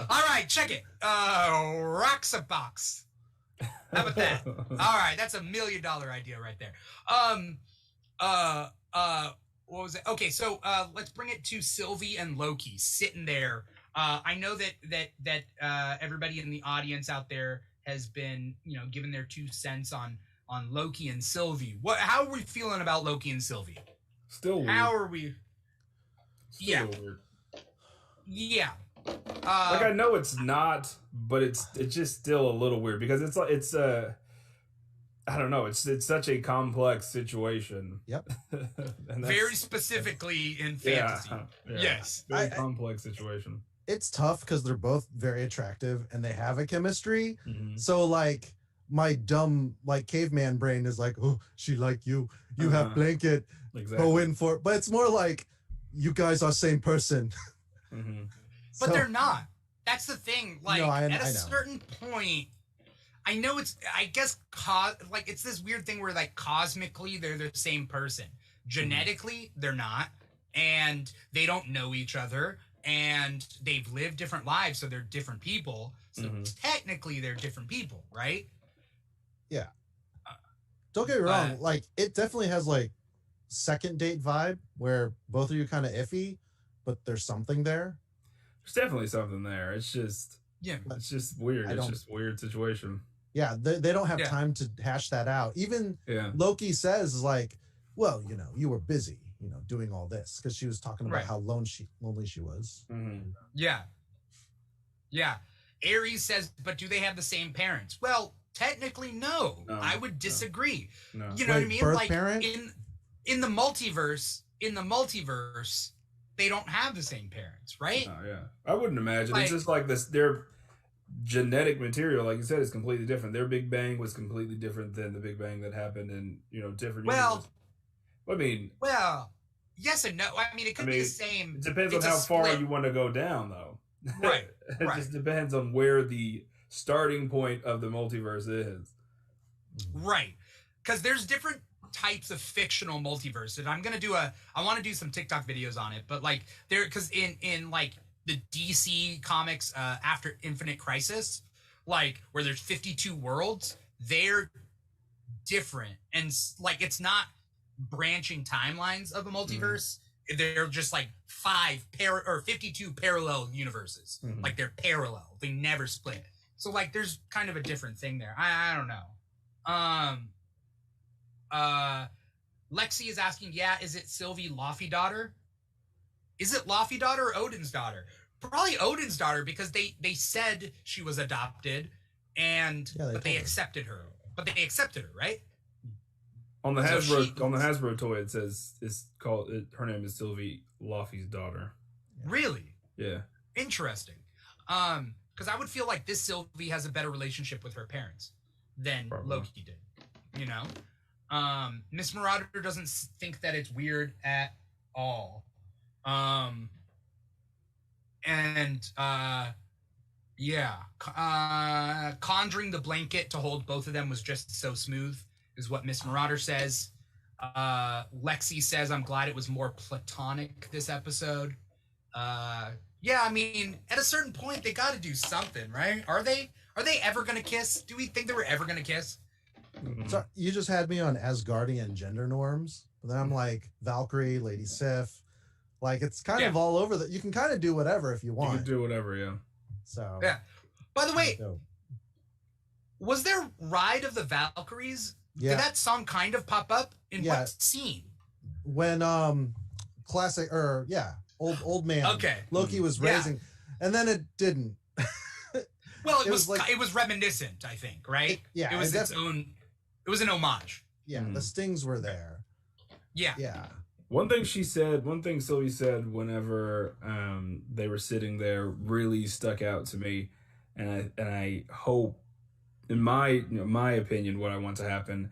All right, check it. Roxa box. How about that? All right, that's $1 million idea right there. What was it? Okay, so let's bring it to Sylvie and Loki sitting there. I know that everybody in the audience out there has been, given their 2 cents on Loki and Sylvie. How are we feeling about Loki and Sylvie? Still weird. How are we? Still weird. Yeah. Like I know it's not, but it's just still a little weird because it's I don't know. It's such a complex situation. Yep. Very specifically in fantasy. Yeah. Yes. Very complex situation. It's tough because they're both very attractive and they have a chemistry. Mm-hmm. So like my dumb caveman brain is like, oh, she like you. You have blanket. Exactly. Go in for it. But it's more like you guys are same person. Mm-hmm. But they're not. That's the thing. Like at a know. certain point, I know it's. I guess it's this weird thing where like cosmically they're the same person. Genetically they're not, and they don't know each other, and they've lived different lives, so they're different people. So technically they're different people, right? Yeah. Don't get me wrong. Like it definitely has like second date vibe where both of you kind of iffy, but there's something there. There's definitely something there. It's just it's just weird. It's just a weird situation. Yeah, they don't have time to hash that out. Even Loki says like, well, you were busy, doing all this because she was talking about how lonely she was. Mm-hmm. Yeah. Yeah. Ares says, but do they have the same parents? Well, technically, no. I would disagree. No. You know what I mean? Like parent? in the multiverse, they don't have the same parents, right? Oh, yeah. I wouldn't imagine. It's just like this. Their genetic material, like you said, is completely different. Their Big Bang was completely different than the Big Bang that happened in different universes. I mean, yes and no. I mean, it could be the same. It depends on how far you want to go down, though. Right. It just depends on where the starting point of the multiverse is. Right. Because there's different types of fictional multiverse, and I want to do some TikTok videos on it, but like because in like the DC comics after Infinite Crisis, like where there's 52 worlds, they're different, and like it's not branching timelines of a multiverse. They're just like 52 parallel universes. Like they're parallel, they never split. So like there's kind of a different thing there. I don't know. Lexi is asking, is it Sylvie Laufey daughter? Is it Laufey daughter or Odin's daughter? Probably Odin's daughter because they said she was adopted but they accepted her. But they accepted her, right? On the Hasbro toy it says her name is Sylvie Laufey's daughter. Really? Yeah. Interesting. Because I would feel like this Sylvie has a better relationship with her parents than Loki did. Miss Marauder doesn't think that it's weird at all. Conjuring the blanket to hold both of them was just so smooth, is what Miss Marauder says. Lexi says, I'm glad it was more platonic this episode. I mean, at a certain point, they got to do something, right? Are they ever going to kiss? Do we think they were ever going to kiss? So you just had me on Asgardian gender norms, but then I'm like Valkyrie, Lady Sif. Like it's kind of all over that. You can kind of do whatever if you want. You can do whatever, yeah. So yeah. By the way, was there Ride of the Valkyries? Yeah. Did that song kind of pop up in what scene? When classic or old man Loki was raising, and then it didn't. Well, it was reminiscent, I think, right? It was its own. It was an homage. Yeah, the stings were there. Yeah. One thing Sylvie said whenever they were sitting there really stuck out to me, and I hope, in my opinion, what I want to happen.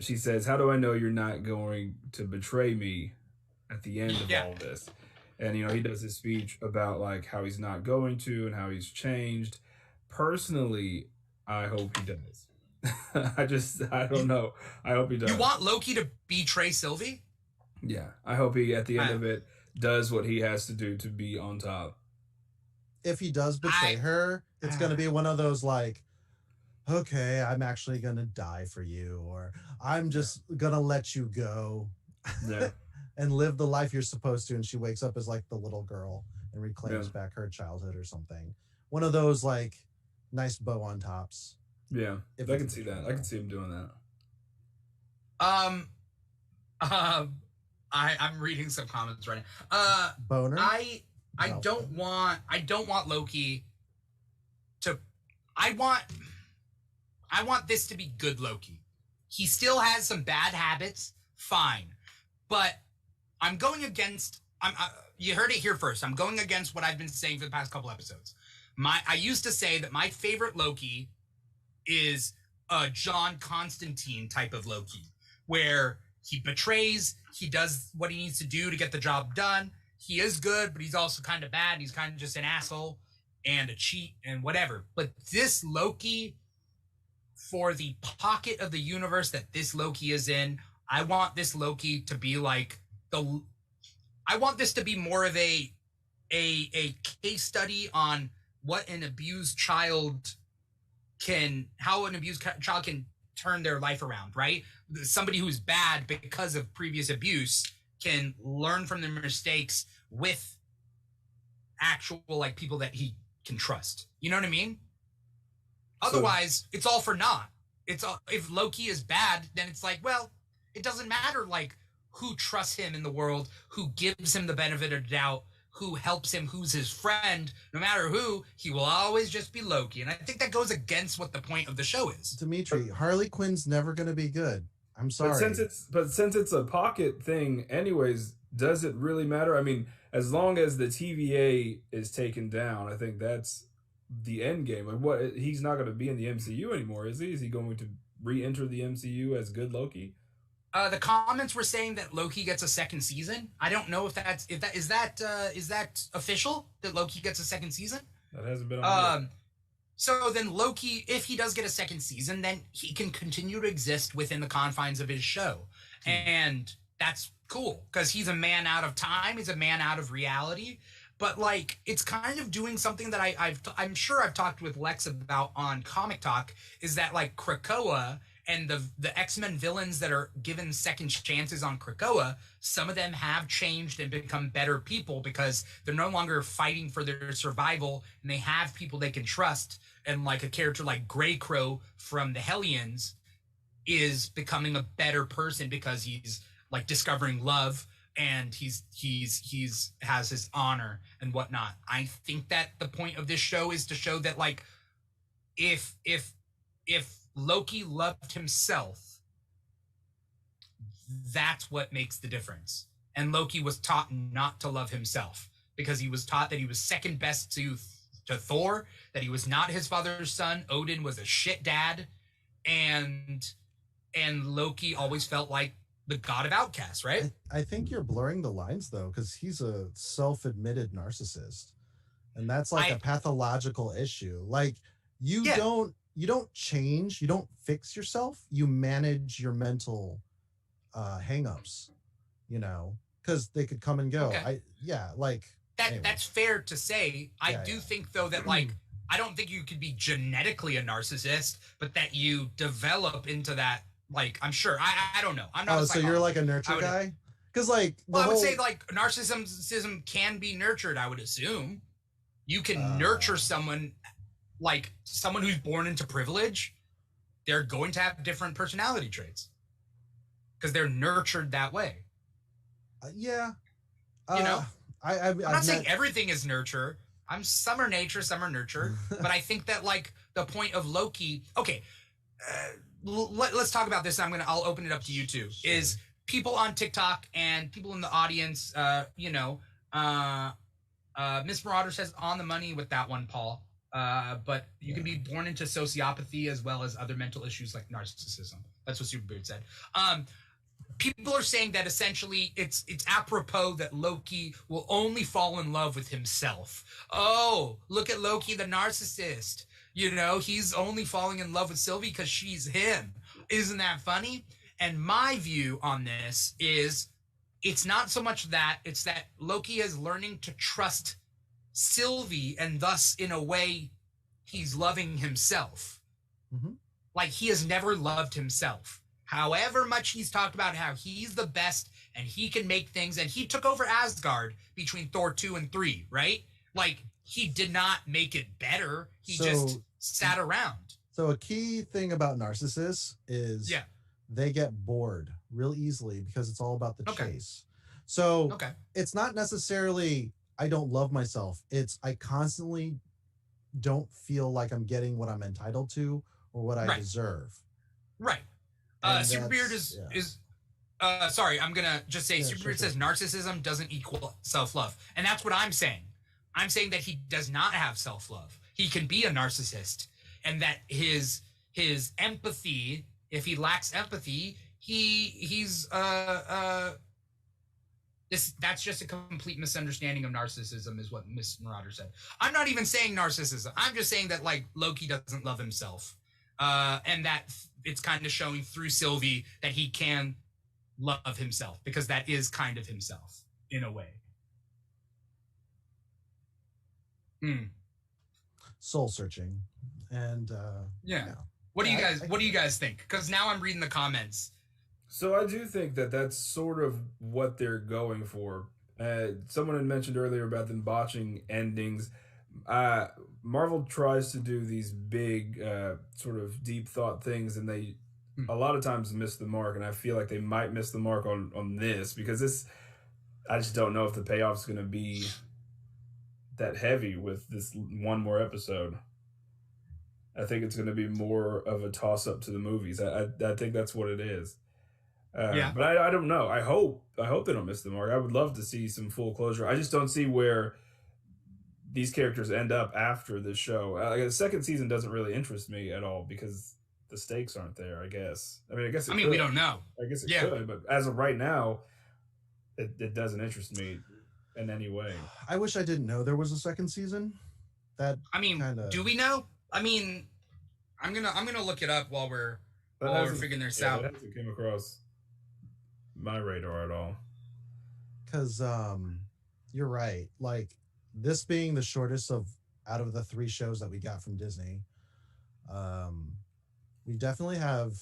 She says, "How do I know you're not going to betray me at the end of all of this?" And he does his speech about like how he's not going to and how he's changed. Personally, I hope he does. I don't know. I hope he does. You want Loki to betray Sylvie? Yeah, I hope he, at the end of it, does what he has to do to be on top. If he does betray her, it's going to be one of those like, okay, I'm actually going to die for you, or I'm just going to let you go and live the life you're supposed to. And she wakes up as like the little girl and reclaims back her childhood or something. One of those like nice bow on tops. Yeah, I can see that. I can see him doing that. I'm reading some comments right now. Boner. I don't want Loki to. I want this to be good Loki. He still has some bad habits, fine, but I'm going against. You heard it here first. I'm going against what I've been saying for the past couple episodes. I used to say that my favorite Loki is a John Constantine type of Loki, where he betrays, he does what he needs to do to get the job done. He is good, but he's also kind of bad. He's kind of just an asshole and a cheat and whatever. But this Loki, for the pocket of the universe that this Loki is in, I want this Loki to be like I want this to be more of a case study on what an abused child how an abused child can turn their life around, right? Somebody who's bad because of previous abuse can learn from their mistakes with actual like people that he can trust. You know what I mean? Otherwise, it's all for naught. If Loki is bad, then it's like, well, it doesn't matter like who trusts him in the world, who gives him the benefit of the doubt, who helps him, who's his friend. No matter who, he will always just be Loki. And I think that goes against what the point of the show is. Dimitri, Harley Quinn's never going to be good. I'm sorry. But since it's a pocket thing anyways, does it really matter? I mean, as long as the TVA is taken down, I think that's the end game. Like, he's not going to be in the MCU anymore, is he? Is he going to re-enter the MCU as good Loki? The comments were saying that Loki gets a second season. I don't know if that is that official that Loki gets a second season. That hasn't been on. So then Loki, if he does get a second season, then he can continue to exist within the confines of his show, and that's cool because he's a man out of time. He's a man out of reality. But like, it's kind of doing something that I'm sure I've talked with Lex about on Comic Talk. Is that like Krakoa and the X-Men villains that are given second chances on Krakoa, some of them have changed and become better people because they're no longer fighting for their survival and they have people they can trust. And like a character like Grey Crow from the Hellions is becoming a better person because he's like discovering love and he's has his honor and whatnot. I think that the point of this show is to show that like if Loki loved himself, that's what makes the difference. And Loki was taught not to love himself because he was taught that he was second best to Thor, that he was not his father's son. Odin was a shit dad, and Loki always felt like the god of outcasts, right? I think you're blurring the lines though, because he's a self-admitted narcissist, and that's like a pathological issue. Like you don't change, you don't fix yourself, you manage your mental hang-ups, because they could come and go. Okay. Anyway. That's fair to say. I do think though that like I don't think you could be genetically a narcissist, but that you develop into that. Like, I'm sure. I don't know. I'm not. Oh, so you're like a nurture guy? Because like, I would say like narcissism can be nurtured. I would assume you can nurture someone, like someone who's born into privilege. They're going to have different personality traits because they're nurtured that way. Yeah. You know, I'm not saying everything is nurture. Some are nature, some are nurture. But I think that like the point of Loki. Okay, let's talk about this. I'll open it up to you two. Sure. Is people on TikTok and people in the audience, Miss Marauder says on the money with that one, Paul. But you can be born into sociopathy as well as other mental issues like narcissism. That's what Superbeard said. People are saying that essentially it's apropos that Loki will only fall in love with himself. Oh, look at Loki, the narcissist. You know, he's only falling in love with Sylvie because she's him. Isn't that funny? And my view on this is it's not so much that, it's that Loki is learning to trust Sylvie, and thus, in a way, he's loving himself. Mm-hmm. Like, he has never loved himself. However much he's talked about how he's the best and he can make things, and he took over Asgard between Thor 2 and 3, right? Like, he did not make it better. He just sat around. So a key thing about narcissists is they get bored real easily because it's all about the chase. So it's not necessarily I don't love myself. It's I constantly don't feel like I'm getting what I'm entitled to or what I deserve. Right. Superbeard is sorry, I'm gonna just say Superbeard says narcissism doesn't equal self-love. And that's what I'm saying. I'm saying that he does not have self-love. He can be a narcissist, and that his empathy, if he lacks empathy, that's just a complete misunderstanding of narcissism, is what Miss Marauder said. I'm not even saying narcissism. I'm just saying that like Loki doesn't love himself, and that it's kind of showing through Sylvie that he can love himself, because that is kind of himself in a way. Soul searching, and What do you guys think? Because now I'm reading the comments. So I do think that that's sort of what they're going for. Someone had mentioned earlier about them botching endings. Marvel tries to do these big sort of deep thought things, and they a lot of times miss the mark, and I feel like they might miss the mark on this, because I just don't know if the payoff is going to be that heavy with this one more episode. I think it's going to be more of a toss-up to the movies. I think that's what it is. But I don't know. I hope they don't miss the mark. I would love to see some full closure. I just don't see where these characters end up after this show. The second season doesn't really interest me at all because the stakes aren't there, I guess. I guess it could. We don't know. I guess it could, but as of right now, it doesn't interest me in any way. I wish I didn't know there was a second season. Do we know? I'm gonna look it up while we're figuring this out. That hasn't came across my radar at all. Because you're right. Like, this being the shortest out of the 3 shows that we got from Disney, we definitely have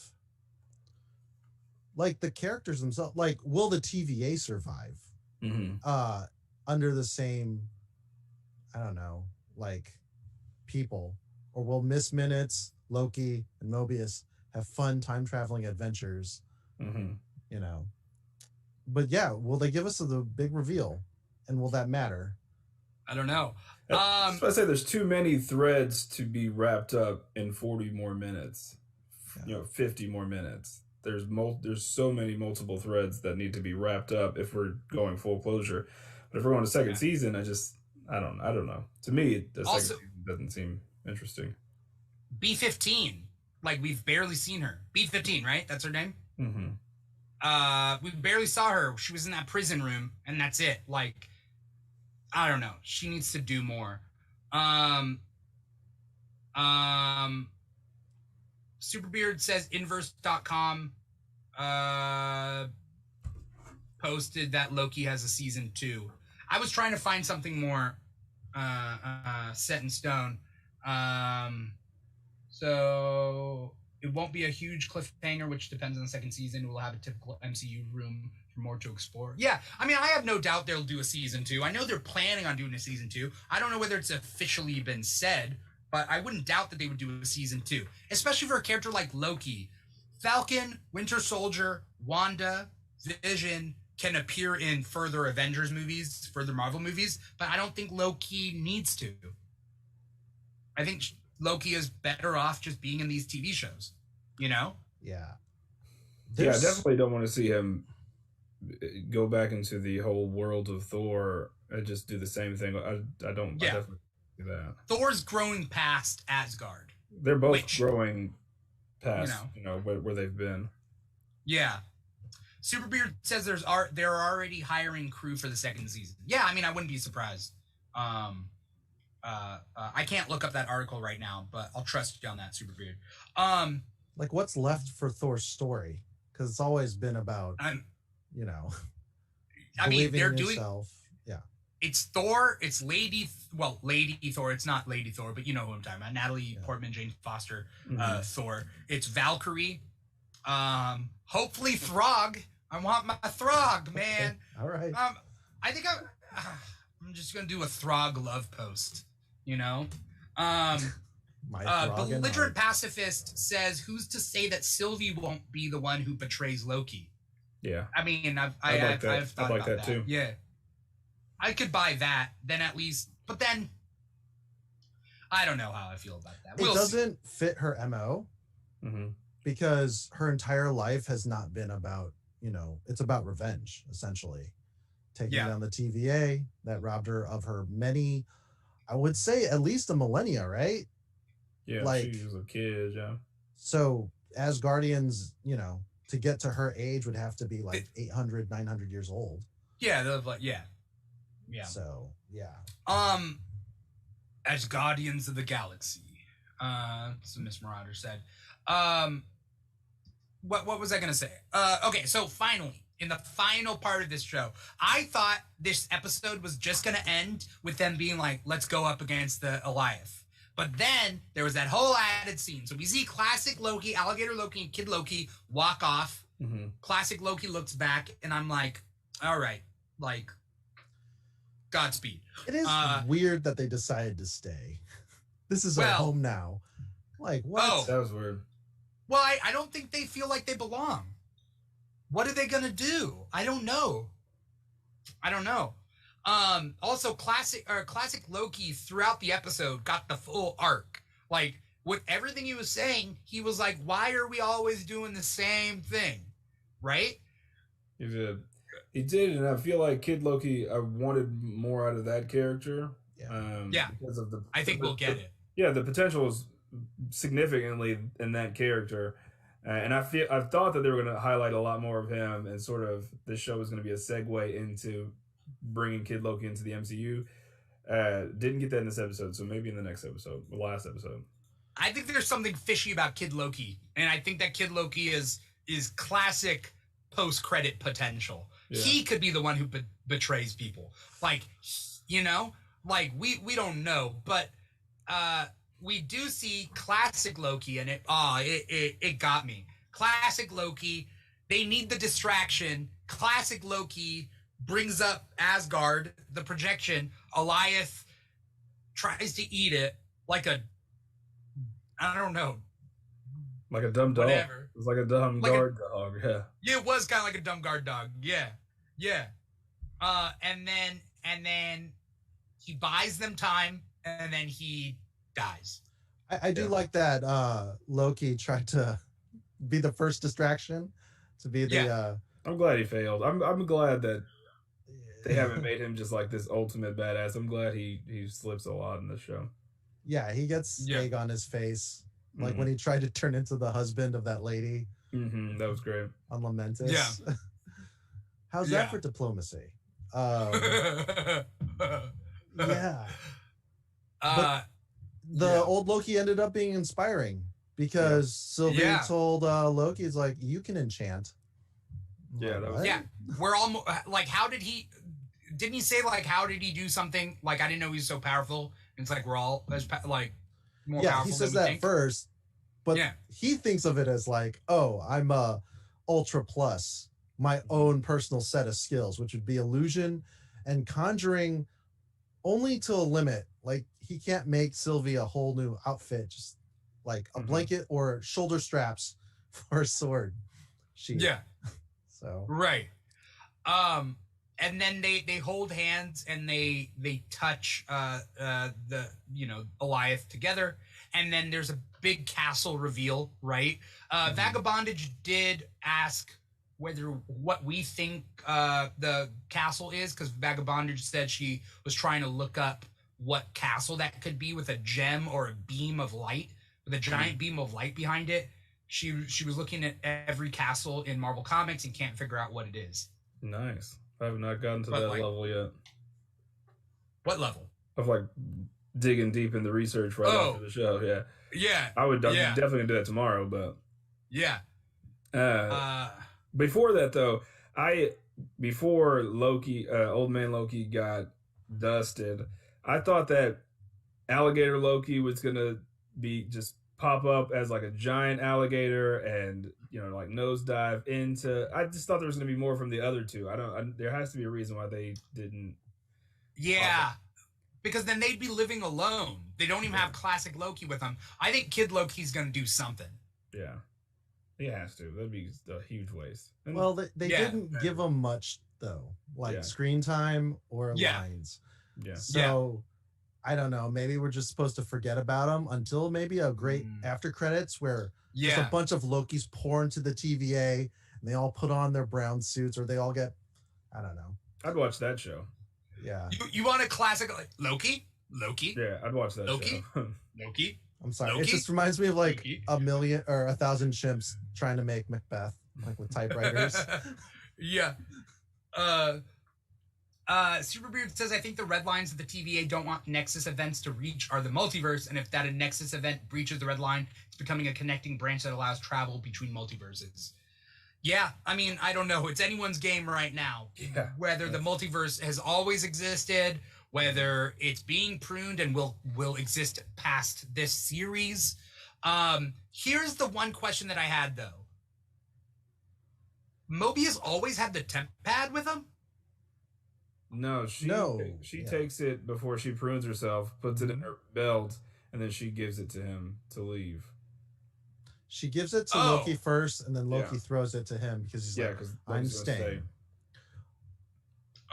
like the characters themselves. Like, will the TVA survive under the same, I don't know, like people, or will Miss Minutes, Loki, and Mobius have fun time traveling adventures? You know, but will they give us the big reveal, and will that matter? I don't know. I say there's too many threads to be wrapped up in 40 more minutes. 50 more minutes. There's so many multiple threads that need to be wrapped up if we're going full closure. But if we're going to second season, I don't know. To me, the second season doesn't seem interesting. B-15, like, we've barely seen her. B-15, right? That's her name? We barely saw her. She was in that prison room, and that's it. Like, I don't know. She needs to do more. Superbeard says inverse.com posted that Loki has a season 2. I was trying to find something more set in stone. So it won't be a huge cliffhanger, which depends on the second season. We'll have a typical MCU room for more to explore. Yeah, I mean, I have no doubt they'll do a season 2. I know they're planning on doing a season 2. I don't know whether it's officially been said, but I wouldn't doubt that they would do a season 2, especially for a character like Loki. Falcon, Winter Soldier, Wanda, Vision can appear in further Avengers movies, further Marvel movies, but I don't think Loki needs to. I think Loki is better off just being in these TV shows, you know? Yeah. Yeah, I definitely don't want to see him go back into the whole world of Thor and just do the same thing. I don't. Yeah. I definitely do that. Thor's growing past Asgard. They're both growing past, you know, where they've been. Yeah. Superbeard says they're already hiring crew for the second season. Yeah, I mean, I wouldn't be surprised. I can't look up that article right now, but I'll trust you on that, Superbeard. Like, what's left for Thor's story? Because it's always been about, you know, I mean, they're in doing. yourself. Yeah. It's Thor. It's Lady Thor. It's not Lady Thor, but you know who I'm talking about. Natalie Portman, Jane Foster, Thor. It's Valkyrie. Hopefully Throg. I want my Throg, man. All right. I think I'm just gonna do a Throg love post. You know. Belligerent Pacifist says, "Who's to say that Sylvie won't be the one who betrays Loki?" Yeah. I mean, I've thought like about that too. Yeah. I could buy that, then at least, but then I don't know how I feel about that. It doesn't fit her MO because her entire life has not been about, you know, it's about revenge, essentially. Taking down the TVA that robbed her of her many, I would say at least a millennia, right? Yeah, like, she was a kid, yeah. So Asgardians, you know, to get to her age would have to be like 800, 900 years old. Yeah, yeah. So, yeah. As Guardians of the Galaxy, so Miss Marauder said. What was I gonna say? Okay, so finally, in the final part of this show, I thought this episode was just gonna end with them being like, "Let's go up against the Goliath." But then there was that whole added scene. So we see classic Loki, Alligator Loki, and Kid Loki walk off. Classic Loki looks back, and I'm like, all right, like, Godspeed. It is weird that they decided to stay. This is our home now. Like, what? Oh, that was weird. Well, I don't think they feel like they belong. What are they going to do? I don't know. Also, classic Loki throughout the episode got the full arc. Like, with everything he was saying, he was like, why are we always doing the same thing? Right? He did, and I feel like Kid Loki, I wanted more out of that character. Yeah. Because of I think we'll get it. Yeah, the potential is significantly in that character. And I thought that they were going to highlight a lot more of him, and sort of this show was going to be a segue into bringing Kid Loki into the MCU. Didn't get that in this episode, so maybe in the next episode, the last episode. I think there's something fishy about Kid Loki, and I think that Kid Loki is classic post-credit potential. Yeah. He could be the one who betrays people. Like, you know, like we don't know, but we do see classic Loki, and it got me. Classic Loki, they need the distraction. Classic Loki brings up Asgard, the projection. Goliath tries to eat it like a, I don't know. Like a dumb dog. Whatever. It was like a dumb guard dog, yeah. Yeah, it was kind of like a dumb guard dog. Yeah. And then he buys them time, and then he dies. I do like that Loki tried to be the first distraction, to be the I'm glad he failed. I'm glad that they haven't made him just like this ultimate badass. I'm glad he slips a lot in the show. Yeah, he gets egg on his face. Like when he tried to turn into the husband of that lady. That was great. On Lamentis. Yeah. How's that for diplomacy? Yeah. But the old Loki ended up being inspiring because Sylvie told Loki, "It's like, you can enchant." Yeah, that was We're all like, didn't he say like, how did he do something? Like, I didn't know he was so powerful. And it's like, we're all like, more yeah, powerful he says than we that think. first, but Yeah. he thinks of it as like, oh, I'm a ultra plus, my own personal set of skills, which would be illusion and conjuring only to a limit. Like he can't make Sylvie a whole new outfit, just like a blanket or shoulder straps for a sword. Yeah. So right. And then they hold hands and they touch the Goliath together, and then there's a big castle reveal, right? Vagabondage did ask what we think the castle is, because Vagabondage said she was trying to look up what castle that could be with a gem or a beam of light, with a giant beam of light behind it. She was looking at every castle in Marvel Comics and can't figure out what it is. Nice. I have not gotten to that level yet. What level? Of like digging deep in the research right after the show. Yeah. Yeah. I would definitely gonna do that tomorrow, but yeah. Before that though, before Loki, old man Loki got dusted, I thought that alligator Loki was gonna be just pop up as like a giant alligator and like nosedive into. I just thought there was gonna be more from the other two. There has to be a reason why they didn't. Yeah, because then they'd be living alone. They don't even have classic Loki with them. I think Kid Loki's gonna do something. Yeah, he has to. That'd be a huge waste. And well, they didn't give him much though, like screen time or lines. Yeah. So. I don't know. Maybe we're just supposed to forget about him until maybe a great after credits where just a bunch of Lokis pour into the TVA and they all put on their brown suits, or they all get, I don't know. I'd watch that show. Yeah. You want a classic like Loki? Yeah, I'd watch that show. Loki? I'm sorry. Loki? It just reminds me of like a million or 1,000 chimps trying to make Macbeth, like with typewriters. Yeah. Superbeard says, I think the red lines that the TVA don't want Nexus events to reach are the multiverse, and if that a Nexus event breaches the red line, it's becoming a connecting branch that allows travel between multiverses. Yeah, I mean, I don't know. It's anyone's game right now. Yeah. Whether the multiverse has always existed, whether it's being pruned and will exist past this series. Here's the one question that I had, though. Mobius always had the temp pad with him? No, she takes it before she prunes herself, puts it in her belt, and then she gives it to him to leave. She gives it to Loki first, and then Loki throws it to him because he's like, I'm staying.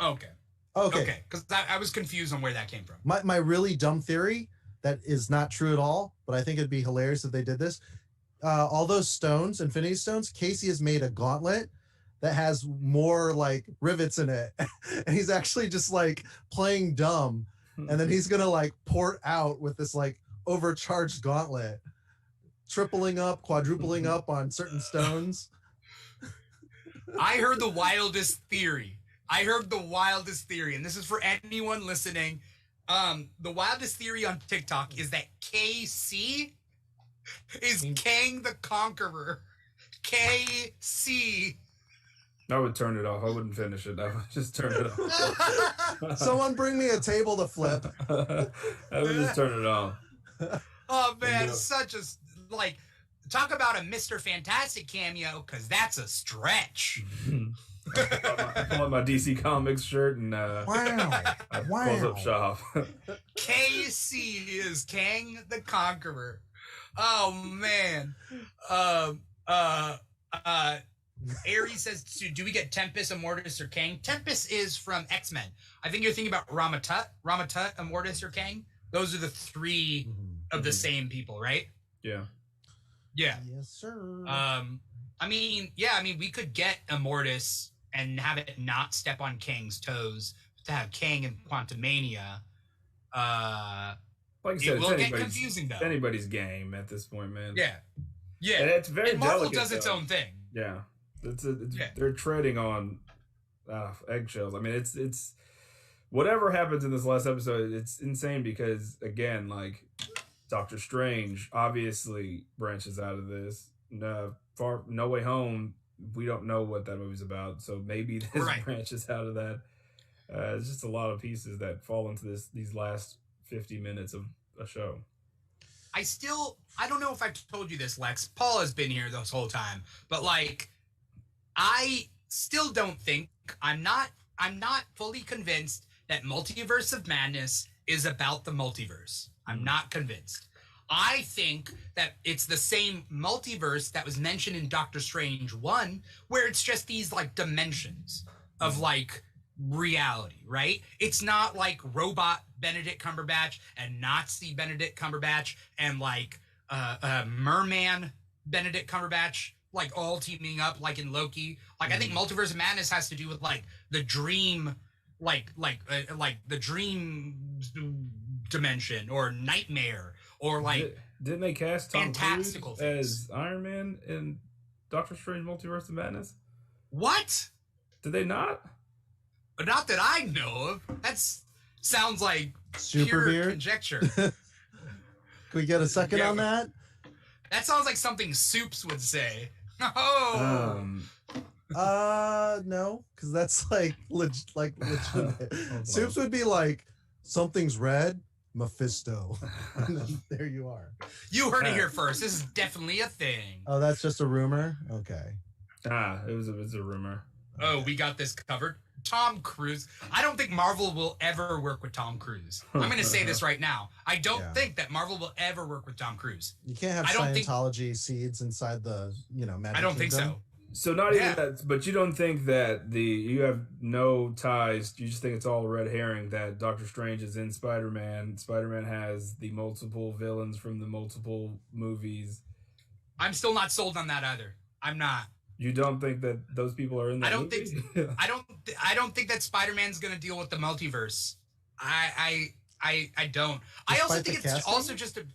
Okay. Because I was confused on where that came from. My really dumb theory that is not true at all, but I think it'd be hilarious if they did this. All those stones, Infinity Stones, Casey has made a gauntlet that has more like rivets in it. And he's actually just like playing dumb. And then he's going to like port out with this like overcharged gauntlet, tripling up, quadrupling up on certain stones. I heard the wildest theory. And this is for anyone listening. The wildest theory on TikTok is that KC is Kang the Conqueror. KC. I would turn it off. I wouldn't finish it. I would just turn it off. Someone bring me a table to flip. I would just turn it off. Oh man, such a talk about a Mr. Fantastic cameo, because that's a stretch. I pull out my DC Comics shirt and close up shop. KC is Kang the Conqueror. Oh man. Aries says, do we get Tempest, Immortus, or Kang? Tempest is from X-Men. I think you're thinking about Ramatut, Immortus, or Kang. Those are the three of the same people, right? Yeah. Yeah. Yes, sir. I mean, we could get Immortus and have it not step on Kang's toes, to have Kang in Quantumania. Like I said, it will get confusing, though. Anybody's game at this point, man. Yeah. And it's very Marvel delicate, does its own thing. Yeah. They're treading on eggshells. I mean, it's whatever happens in this last episode, it's insane because, again, like, Doctor Strange obviously branches out of this. No Way Home, we don't know what that movie's about, so maybe this branches out of that. It's just a lot of pieces that fall into these last 50 minutes of a show. I don't know if I've told you this, Lex. Paula's been here this whole time, but like, I still don't think I'm not fully convinced that Multiverse of Madness is about the multiverse. I'm not convinced. I think that it's the same multiverse that was mentioned in Doctor Strange 1, where it's just these like dimensions of like reality, right? It's not like robot Benedict Cumberbatch and Nazi Benedict Cumberbatch and like merman Benedict Cumberbatch like all teaming up like in Loki. Like I think Multiverse of Madness has to do with like the dream, like the dream dimension or nightmare or like. Didn't they cast Tom Cruise things as Iron Man in Doctor Strange Multiverse of Madness? What? Did they not? Not that I know of. That sounds like Super pure beard? conjecture. Can we get a second on that? That sounds like something Soups would say. Oh. No, because that's like legitimate. Soups would be like, something's red, Mephisto. And then there you are. You heard it here first. This is definitely a thing. Oh, that's just a rumor? Okay. It was a rumor. Oh, we got this covered. Tom Cruise. I don't think Marvel will ever work with Tom Cruise. I'm going to say this right now. I don't think that Marvel will ever work with Tom Cruise. You can't have Scientology seeds inside the, Magic I don't Kingdom. think so. So not even that, but you don't think that you have no ties. You just think it's all a red herring that Doctor Strange is in Spider-Man. Spider-Man has the multiple villains from the multiple movies. I'm still not sold on that either. I'm not. You don't think that those people are in that movie? I don't think that Spider-Man's going to deal with the multiverse. I don't. I also think it's also just a.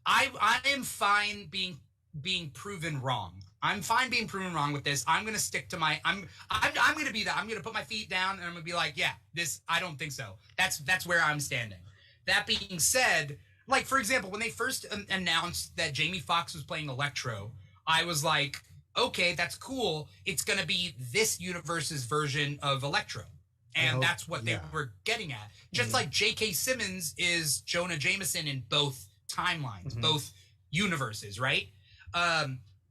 I am fine being proven wrong. I'm fine being proven wrong with this. I'm gonna stick to my. I'm gonna be that. I'm gonna put my feet down and I'm gonna be like, yeah, this. I don't think so. That's where I'm standing. That being said, like for example, when they first announced that Jamie Foxx was playing Electro, I was like, okay, that's cool. It's gonna be this universe's version of Electro, and that's what they were getting at. Just like J.K. Simmons is Jonah Jameson in both timelines, both universes, right?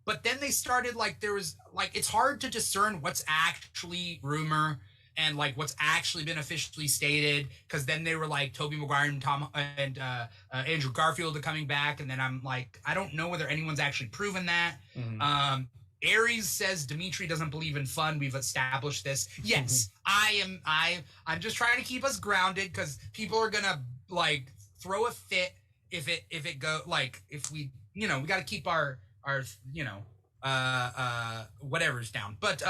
But then they started like there was like it's hard to discern what's actually rumor and like what's actually been officially stated because then they were like Tobey Maguire and Andrew Garfield are coming back and then I'm like I don't know whether anyone's actually proven that. Aries says Dimitri doesn't believe in fun. We've established this. Yes, I'm just trying to keep us grounded because people are gonna like throw a fit if it go like if we we got to keep our whatever's down. But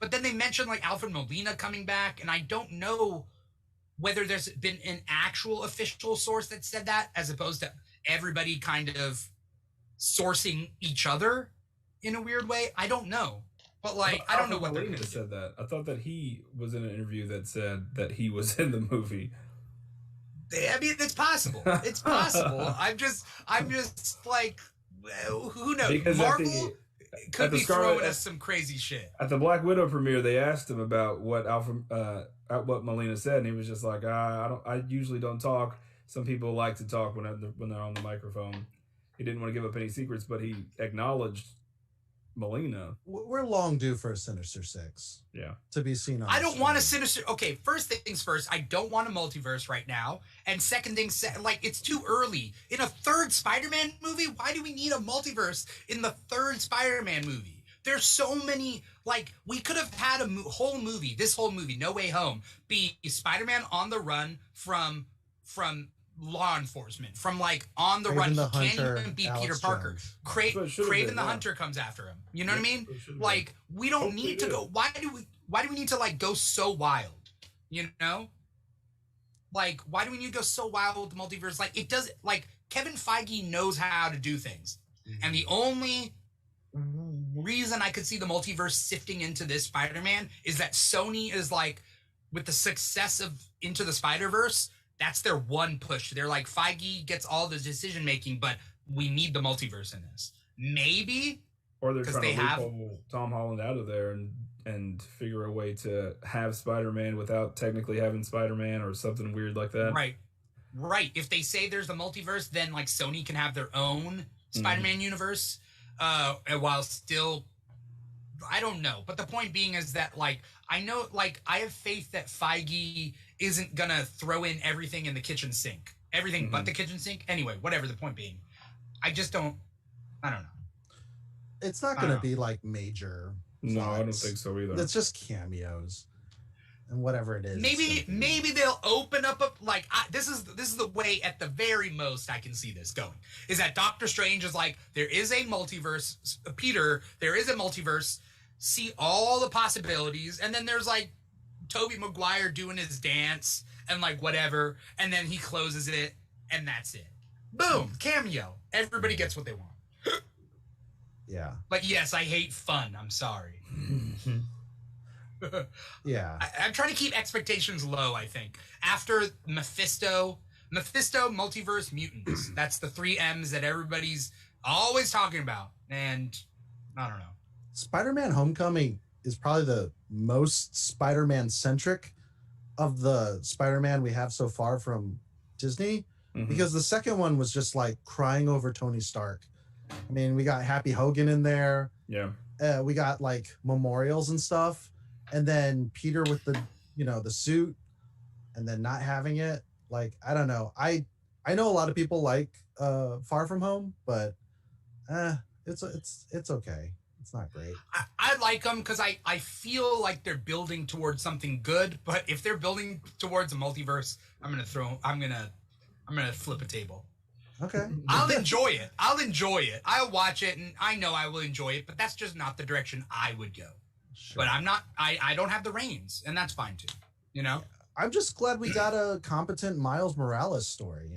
then they mentioned like Alfred Molina coming back, and I don't know whether there's been an actual official source that said that, as opposed to everybody kind of sourcing each other in a weird way. I don't know. But like I don't know what Molina said that. I thought that he was in an interview that said that he was in the movie. I mean, it's possible. It's possible. I'm just like, who knows? Because Marvel could be throwing us some crazy shit. At the Black Widow premiere, they asked him about what what Molina said, and he was just like, I usually don't talk. Some people like to talk when they're on the microphone. He didn't want to give up any secrets, but he acknowledged Molina. We're long due for a Sinister Six. Yeah. To be seen on I don't want a Sinister... Okay, first things first, I don't want a multiverse right now. And second thing, like, it's too early. In a third Spider-Man movie, why do we need a multiverse in the third Spider-Man movie? There's so many... Like, we could have had this whole movie, No Way Home, be Spider-Man on the run from law enforcement, from like on the run. He can't even be Peter Parker. Craven the Hunter comes after him. You know what I mean? Like we don't need to go. Why do we need to like go so wild? You know? Like why do we need to go so wild with the multiverse? Like it does. Like Kevin Feige knows how to do things, and the only reason I could see the multiverse sifting into this Spider-Man is that Sony is like with the success of Into the Spider-Verse. That's their one push. They're like, Feige gets all the decision making, but we need the multiverse in this. Maybe, or they're trying to pull Tom Holland out of there and figure a way to have Spider-Man without technically having Spider-Man or something weird like that. Right. Right. If they say there's a multiverse, then like Sony can have their own Spider-Man universe, while still, I don't know. But the point being is that like I know, like I have faith that Feige isn't gonna throw in everything in the kitchen sink, everything but the kitchen sink. Anyway, whatever the point being, I don't know. It's not gonna be like major. No, I don't think so either. It's just cameos. And whatever it is, maybe they'll open up this is the way at the very most I can see this going is that Doctor Strange is like, there is a multiverse, Peter, there is a multiverse, see all the possibilities, and then there's like Tobey Maguire doing his dance and like whatever, and then he closes it and that's it. Boom, cameo. Everybody gets what they want. Yeah. But yes, I hate fun. I'm sorry. Yeah. I'm trying to keep expectations low, I think. After Mephisto, Multiverse, Mutants. That's the 3 M's that everybody's always talking about. And I don't know. Spider-Man Homecoming is probably the most Spider-Man centric of the Spider-Man we have so far from Disney. Because the second one was just like crying over Tony Stark. I mean, we got Happy Hogan in there. Yeah. We got like memorials and stuff. And then Peter with the, the suit, and then not having it. Like, I don't know. I know a lot of people like Far From Home, but it's okay. It's not great. I like them because I feel like they're building towards something good. But if they're building towards a multiverse, I'm gonna flip a table. Okay. I'll enjoy it. I'll watch it, and I know I will enjoy it. But that's just not the direction I would go. Sure. But I'm not. I don't have the reins, and that's fine too. I'm just glad we got a competent Miles Morales story.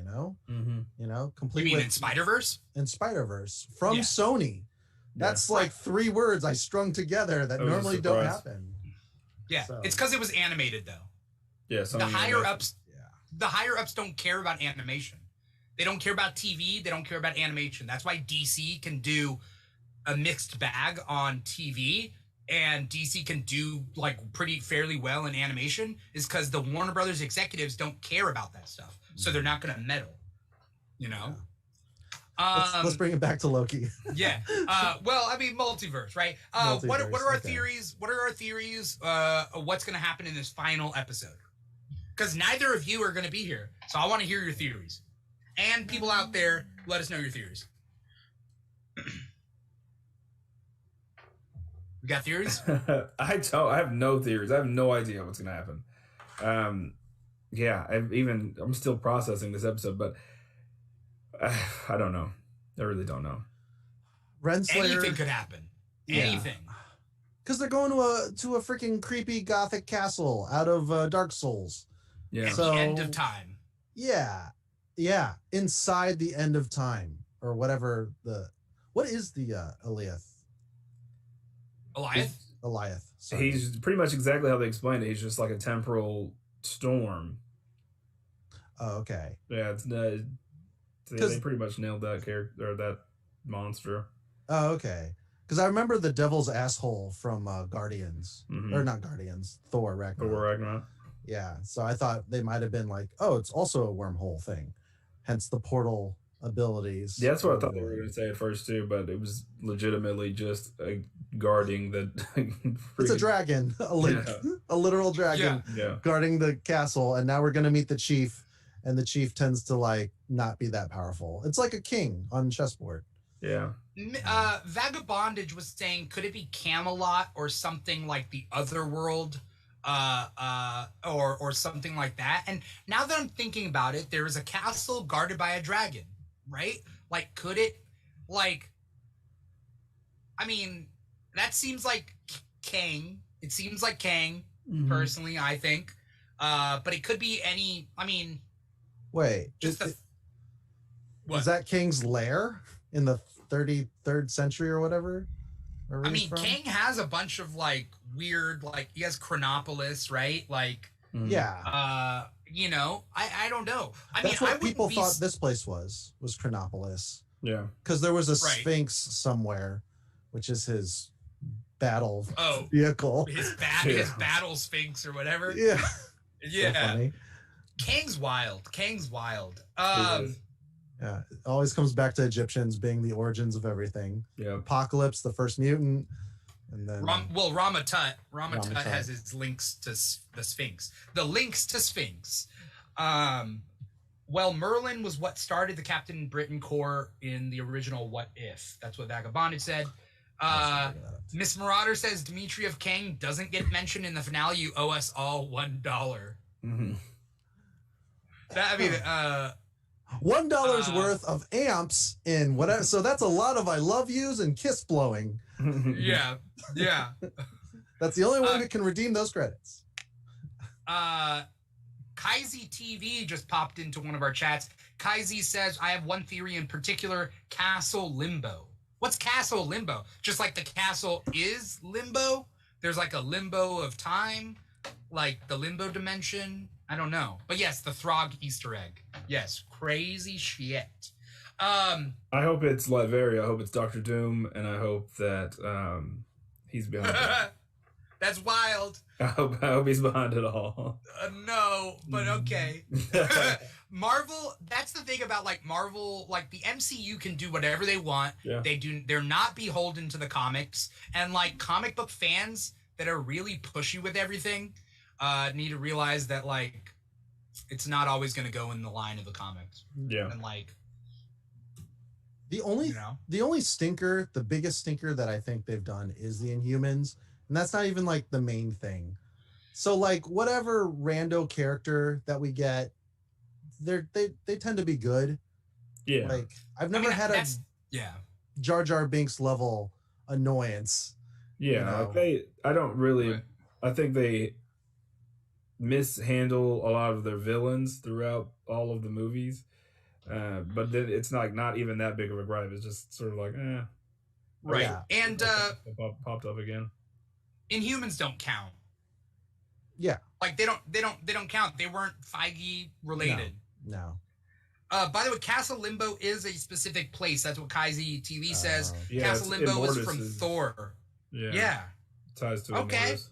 Complete. You mean in Spider-Verse? In Spider-Verse from Sony. That's like 3 words I strung together that normally don't happen. Yeah, it's because it was animated though. Yeah, the higher ups. Yeah. The higher ups don't care about animation. They don't care about TV. They don't care about animation. That's why DC can do a mixed bag on TV. And DC can do like pretty fairly well in animation is because the Warner Brothers executives don't care about that stuff, so they're not going to meddle. Let's bring it back to Loki. Yeah. Well, I mean, multiverse, right? What are our theories? What are our theories? Of what's going to happen in this final episode? Because neither of you are going to be here, so I want to hear your theories. And people out there, let us know your theories. You got theories? I have no theories. I have no idea what's gonna happen. I'm still processing this episode, but I don't know. I really don't know. Renslayer, anything could happen. Anything. Because they're going to a freaking creepy gothic castle out of Dark Souls. Yeah. At the end of time. Yeah. Yeah. Inside the end of time, or whatever what is the Eliath? Eliath. Sorry. He's pretty much exactly how they explained it. He's just like a temporal storm. Oh, okay. Yeah, they pretty much nailed that character or that monster. Oh, okay. Because I remember the devil's asshole from Guardians, or not Guardians, Thor Ragnarok. Yeah, so I thought they might have been like, oh, it's also a wormhole thing, hence the portal abilities. Yeah, that's what I thought they were going to say at first too, but it was legitimately just guarding the. It's a dragon, a literal dragon, guarding the castle, and now we're going to meet the chief, and the chief tends to like not be that powerful. It's like a king on chessboard. Yeah. Vagabondage was saying, could it be Camelot or something like the Otherworld, or something like that? And now that I'm thinking about it, there is a castle guarded by a dragon, right? Like, could it, like, I mean, that seems like Kang. It seems like Kang, personally, I think. But it could be any, I mean. Wait, is that Kang's lair in the 33rd century or whatever? I mean, Kang has a bunch of like weird, like he has Chronopolis, right? Like, I don't know. That's what people thought this place was Chronopolis. Yeah, because there was a Sphinx somewhere, which is his battle vehicle. His battle Sphinx or whatever. Yeah, yeah. So funny. Kang's wild. Kang's wild. Yeah, it always comes back to Egyptians being the origins of everything. Yeah. Apocalypse, the first mutant, and then Rama Tut has its links to the Sphinx. The links to Sphinx. Well, Merlin was what started the Captain Britain Corps in the original What If. That's what Vagabondage said. Miss Marauder says Dmitry of Kang doesn't get mentioned in the finale. You owe us all $1. Mm-hmm. $1 worth of amps in whatever. So that's a lot of I love yous and kiss blowing. Yeah. That's the only way we can redeem those credits. Kaizi TV just popped into one of our chats. Kaizi says, I have one theory in particular, Castle Limbo. What's Castle Limbo? Just like the castle is limbo? There's like a limbo of time? Like the limbo dimension? I don't know. But yes, the Throg Easter egg. Yes, crazy shit. I hope it's Latveria. I hope it's Doctor Doom, and I hope that he's behind it. That's wild. I hope he's behind it all. No, but okay. Marvel, that's the thing about like Marvel, like the MCU can do whatever they want. Yeah. They're not beholden to the comics. And like comic book fans that are really pushy with everything need to realize that like it's not always going to go in the line of the comics. Yeah. And like the only stinker, the biggest stinker that I think they've done is the Inhumans. And that's not even like the main thing. So like whatever rando character that we get, they tend to be good. Yeah. Like I've never had a Jar Jar Binks level annoyance. Yeah, I think they mishandle a lot of their villains throughout all of the movies. But then it's not even that big of a gripe. It's just sort of like, right. Yeah. And popped up again. Inhumans don't count. Yeah. Like they don't count. They weren't Feige related. No. By the way, Castle Limbo is a specific place. That's what Kaizi TV says. Yeah, Castle Limbo is Immortus from Thor. Yeah. Ties to Immortus.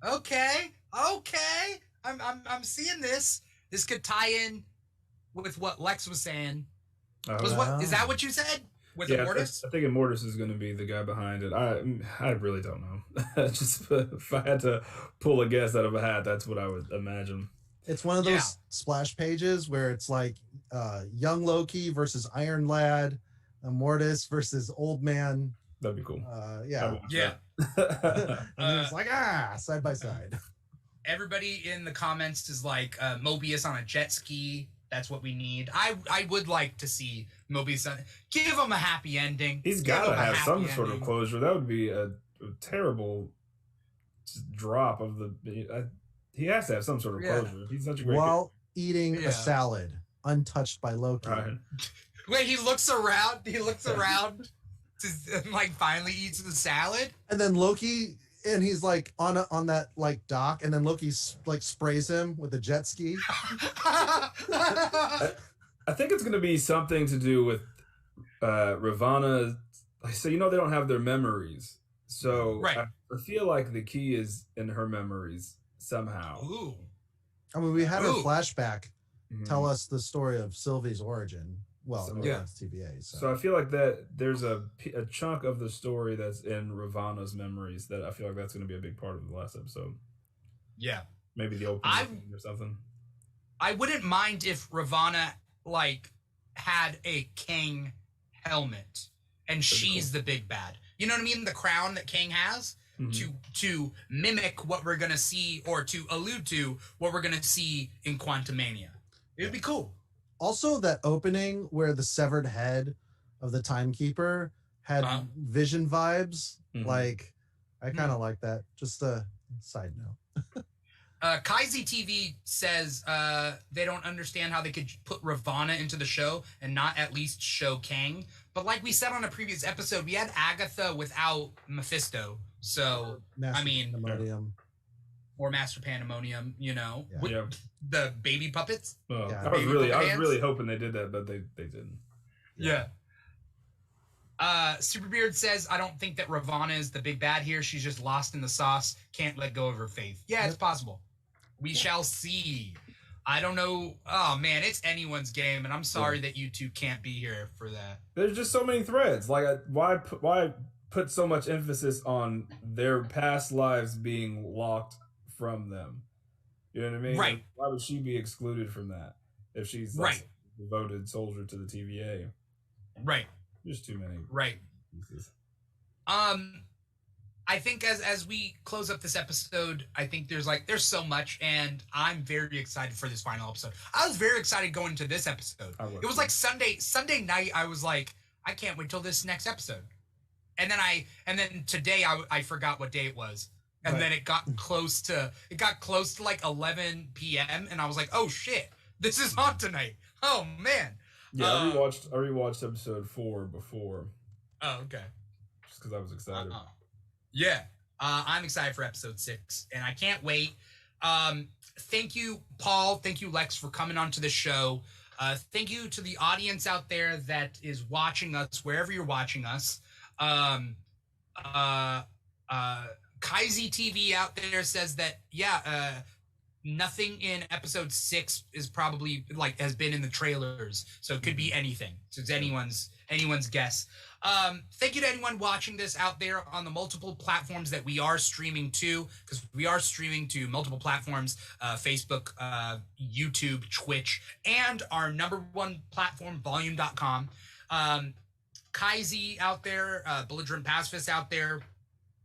Okay. I'm seeing this. This could tie in with what Lex was saying. Is that what you said? With Immortus? I think Immortus is going to be the guy behind it. I really don't know. Just if I had to pull a guess out of a hat, that's what I would imagine. It's one of those splash pages where it's like young Loki versus Iron Lad, Immortus versus Old Man. That'd be cool. Yeah. And it's like side by side. Everybody in the comments is like Mobius on a jet ski. That's what we need. I would like to see Mobius on. Give him a happy ending. He's got to have some sort of closure. That would be a terrible drop of the. He has to have some sort of closure. He's such a great. While eating a salad, untouched by Loki. Right. Wait, he looks around. And like finally eats the salad. And then Loki. And he's like on that like dock, and then Loki like sprays him with a jet ski. I think it's going to be something to do with Ravonna. So they don't have their memories. So I feel like the key is in her memories somehow. Ooh. I mean, we had her flashback tell us the story of Sylvie's origin. Well, it's TVA. So I feel like that there's a chunk of the story that's in Ravonna's memories that I feel like that's going to be a big part of the last episode. Yeah. Maybe the opening or something. I wouldn't mind if Ravonna like had a Kang helmet and she's the big bad. You know what I mean? The crown that Kang has to mimic what we're going to see or to allude to what we're going to see in Quantumania. It would be cool. Also, that opening where the severed head of the timekeeper had Vision vibes. Like, I kind of like that. Just a side note. Kaizi TV says they don't understand how they could put Ravonna into the show and not at least show Kang. But like we said on a previous episode, we had Agatha without Mephisto. So, Pandemonium. Or Master Pandemonium, with the baby puppets. Oh, I was really hoping they did that, but they didn't. Yeah. Superbeard says, I don't think that Ravonna is the big bad here. She's just lost in the sauce. Can't let go of her faith. Yeah, it's possible. We shall see. I don't know. Oh man, it's anyone's game, and I'm sorry that you two can't be here for that. There's just so many threads. Like, why put so much emphasis on their past lives being locked from them? You know what I mean? Right. Like, why would she be excluded from that if she's like, a devoted soldier to the TVA? Right. There's too many. Right. Pieces. I think as we close up this episode, I think there's so much, and I'm very excited for this final episode. I was very excited going into this episode. It was like Sunday night. I was like, I can't wait till this next episode. And then today I forgot what day it was. And then it got close to like 11 p.m. and I was like, oh shit, this is on tonight. Oh man. Yeah, I rewatched episode 4 before. Oh, okay. Just because I was excited. Yeah. I'm excited for episode 6, and I can't wait. Thank you, Paul. Thank you, Lex, for coming onto the show. Thank you to the audience out there that is watching us, wherever you're watching us. Kaizy TV out there says that, nothing in episode 6 is probably has been in the trailers, so it could be anything. So it's anyone's guess. Thank you to anyone watching this out there on the multiple platforms that we are streaming to, because we are streaming to multiple platforms, Facebook, YouTube, Twitch, and our #1 platform, volume.com. Kaizy out there, Belligerent Pacifist out there,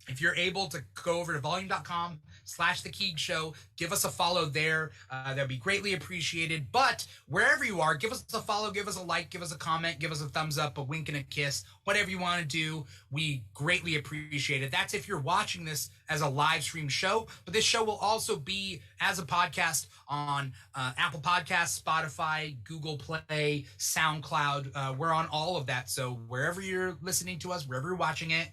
if you're able to go over to volume.com/The Keeg Show, give us a follow there. That'd be greatly appreciated. But wherever you are, give us a follow, give us a like, give us a comment, give us a thumbs up, a wink and a kiss, whatever you want to do. We greatly appreciate it. That's if you're watching this as a live stream show. But this show will also be as a podcast on Apple Podcasts, Spotify, Google Play, SoundCloud. We're on all of that. So wherever you're listening to us, wherever you're watching it,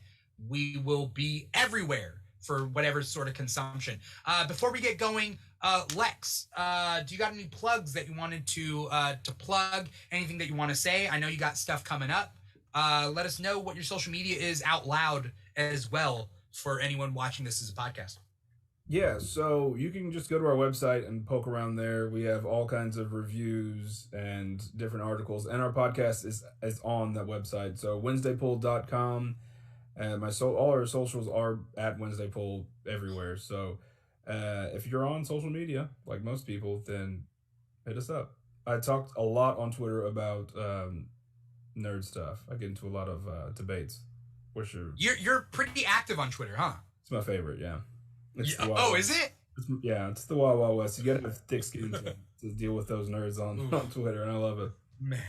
we will be everywhere for whatever sort of consumption. Before we get going, Lex, do you got any plugs that you wanted to plug? Anything that you want to say? I know you got stuff coming up. Let us know what your social media is out loud as well for anyone watching this as a podcast. Yeah, so you can just go to our website and poke around there. We have all kinds of reviews and different articles, and our podcast is on that website. So WednesdayPull.com. And all our socials are at Wednesday Pull everywhere. So if you're on social media, like most people, then hit us up. I talked a lot on Twitter about nerd stuff. I get into a lot of debates. You're pretty active on Twitter, huh? It's my favorite, yeah. Is it? It's the Wild Wild West. You gotta have thick skin to deal with those nerds on Twitter, and I love it. Man,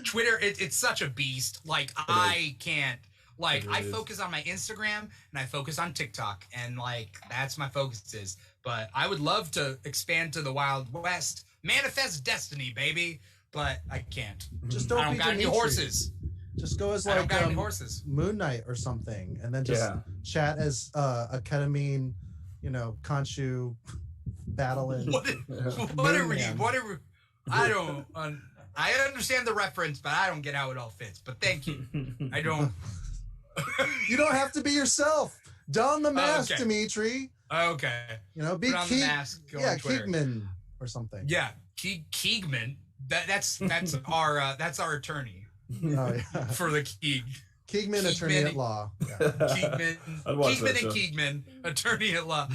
Twitter, it's such a beast. I can't. I focus on my Instagram and I focus on TikTok, and that's my focuses. But I would love to expand to the Wild West, manifest destiny, baby. But I can't. Just don't be got any horses. Just go as horses. Moon Knight or something, and then just chat as a ketamine, Khonshu battling. What are we? I don't. I understand the reference, but I don't get how it all fits. But thank you. I don't. You don't have to be yourself. Don the mask, Dimitri. Okay. Be Keegman or something. Yeah, Keegman. That's our attorney. Oh, yeah. For the Keeg. Keegman, attorney at law. Yeah. Keegman and Keegman, attorney at law.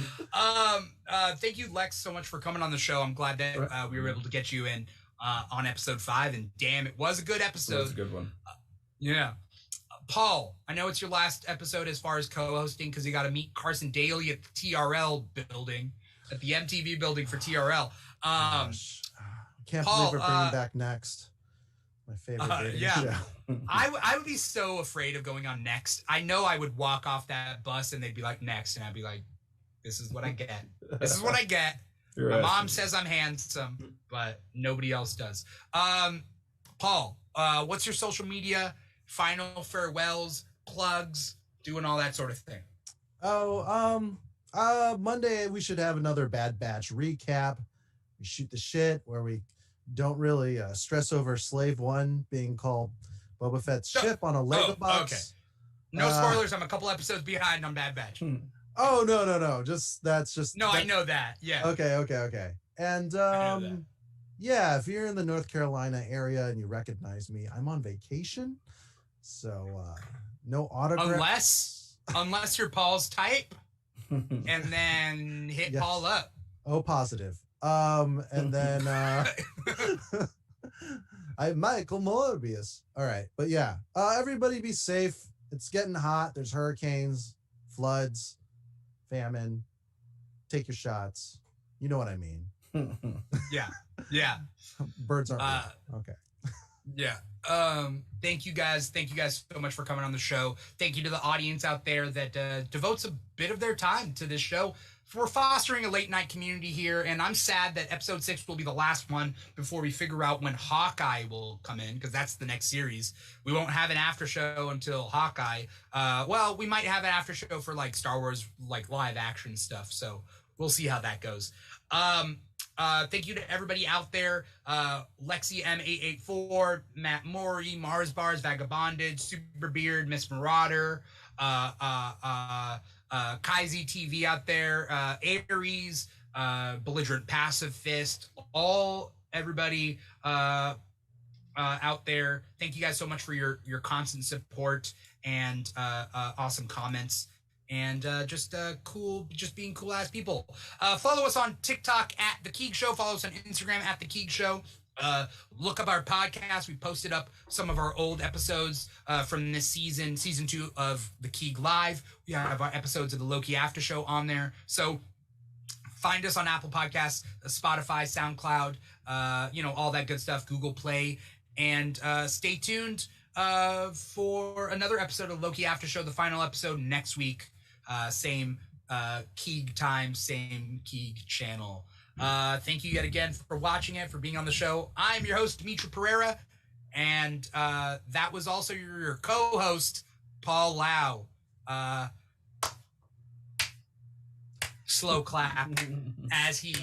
Thank you, Lex, so much for coming on the show. I'm glad that we were able to get you in on episode 5, and damn, it was a good episode. It was a good one. Yeah. Paul, I know it's your last episode as far as co-hosting because you got to meet Carson Daly at the TRL building, at the MTV building for TRL. I can't believe we're bringing back Next. My favorite dating show. I would be so afraid of going on Next. I know I would walk off that bus and they'd be like, Next, and I'd be like, this is what I get. This is what I get. My mom says I'm handsome, but nobody else does. Paul, what's your social media? Final farewells, plugs, doing all that sort of thing. Monday we should have another Bad Batch recap. We shoot the shit where we don't really stress over Slave 1 being called Boba Fett's ship on a Lego box. Okay. No spoilers. I'm a couple episodes behind on Bad Batch. Oh no. I know that. Yeah. I Okay. And know that. yeah, if you're in the North Carolina area and you recognize me, I'm on vacation. So no autograph. Unless you're Paul's type, and then hit Yes. Paul up. Oh, positive. And then I'm Michael Morbius. All right, but yeah, everybody be safe. It's getting hot. There's hurricanes, floods, famine. Take your shots. You know what I mean. Yeah. Birds aren't real. Okay. Yeah. Thank you guys so much for coming on the show. Thank you to the audience out there that devotes a bit of their time to this show. We're fostering a late night community here, and I'm sad that episode 6 will be the last one before we figure out when Hawkeye will come in, because that's the next series. We won't have an after show until Hawkeye. Well, we might have an after show for like Star Wars, like live action stuff. So we'll see how that goes. Thank you to everybody out there. Lexi M884, Matt Maury, Mars Bars, Vagabonded, Superbeard, Miss Marauder, Kaizi TV out there, Aries, Belligerent Pacifist, everybody out there. Thank you guys so much for your constant support and awesome comments. And just being cool ass people. Follow us on TikTok at The Keeg Show. Follow us on Instagram at The Keeg Show. Look up our podcast. We posted up some of our old episodes from this season 2 of The Keeg Live. We have our episodes of the Loki Aftershow on there. So find us on Apple Podcasts, Spotify, SoundCloud, all that good stuff, Google Play. And stay tuned for another episode of Loki Aftershow, the final episode next week. Same Keeg time, same Keeg channel. Thank you yet again for watching it, for being on the show. I'm your host, Dimitri Pereira, and that was also your co-host, Paul Lau. Slow clap as he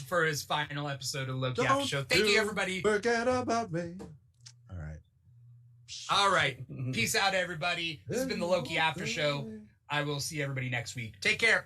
for his final episode of Loki After Show. Thank you, everybody. Forget about me. All right. Peace out, everybody. This has been the Loki After Show. I will see everybody next week. Take care.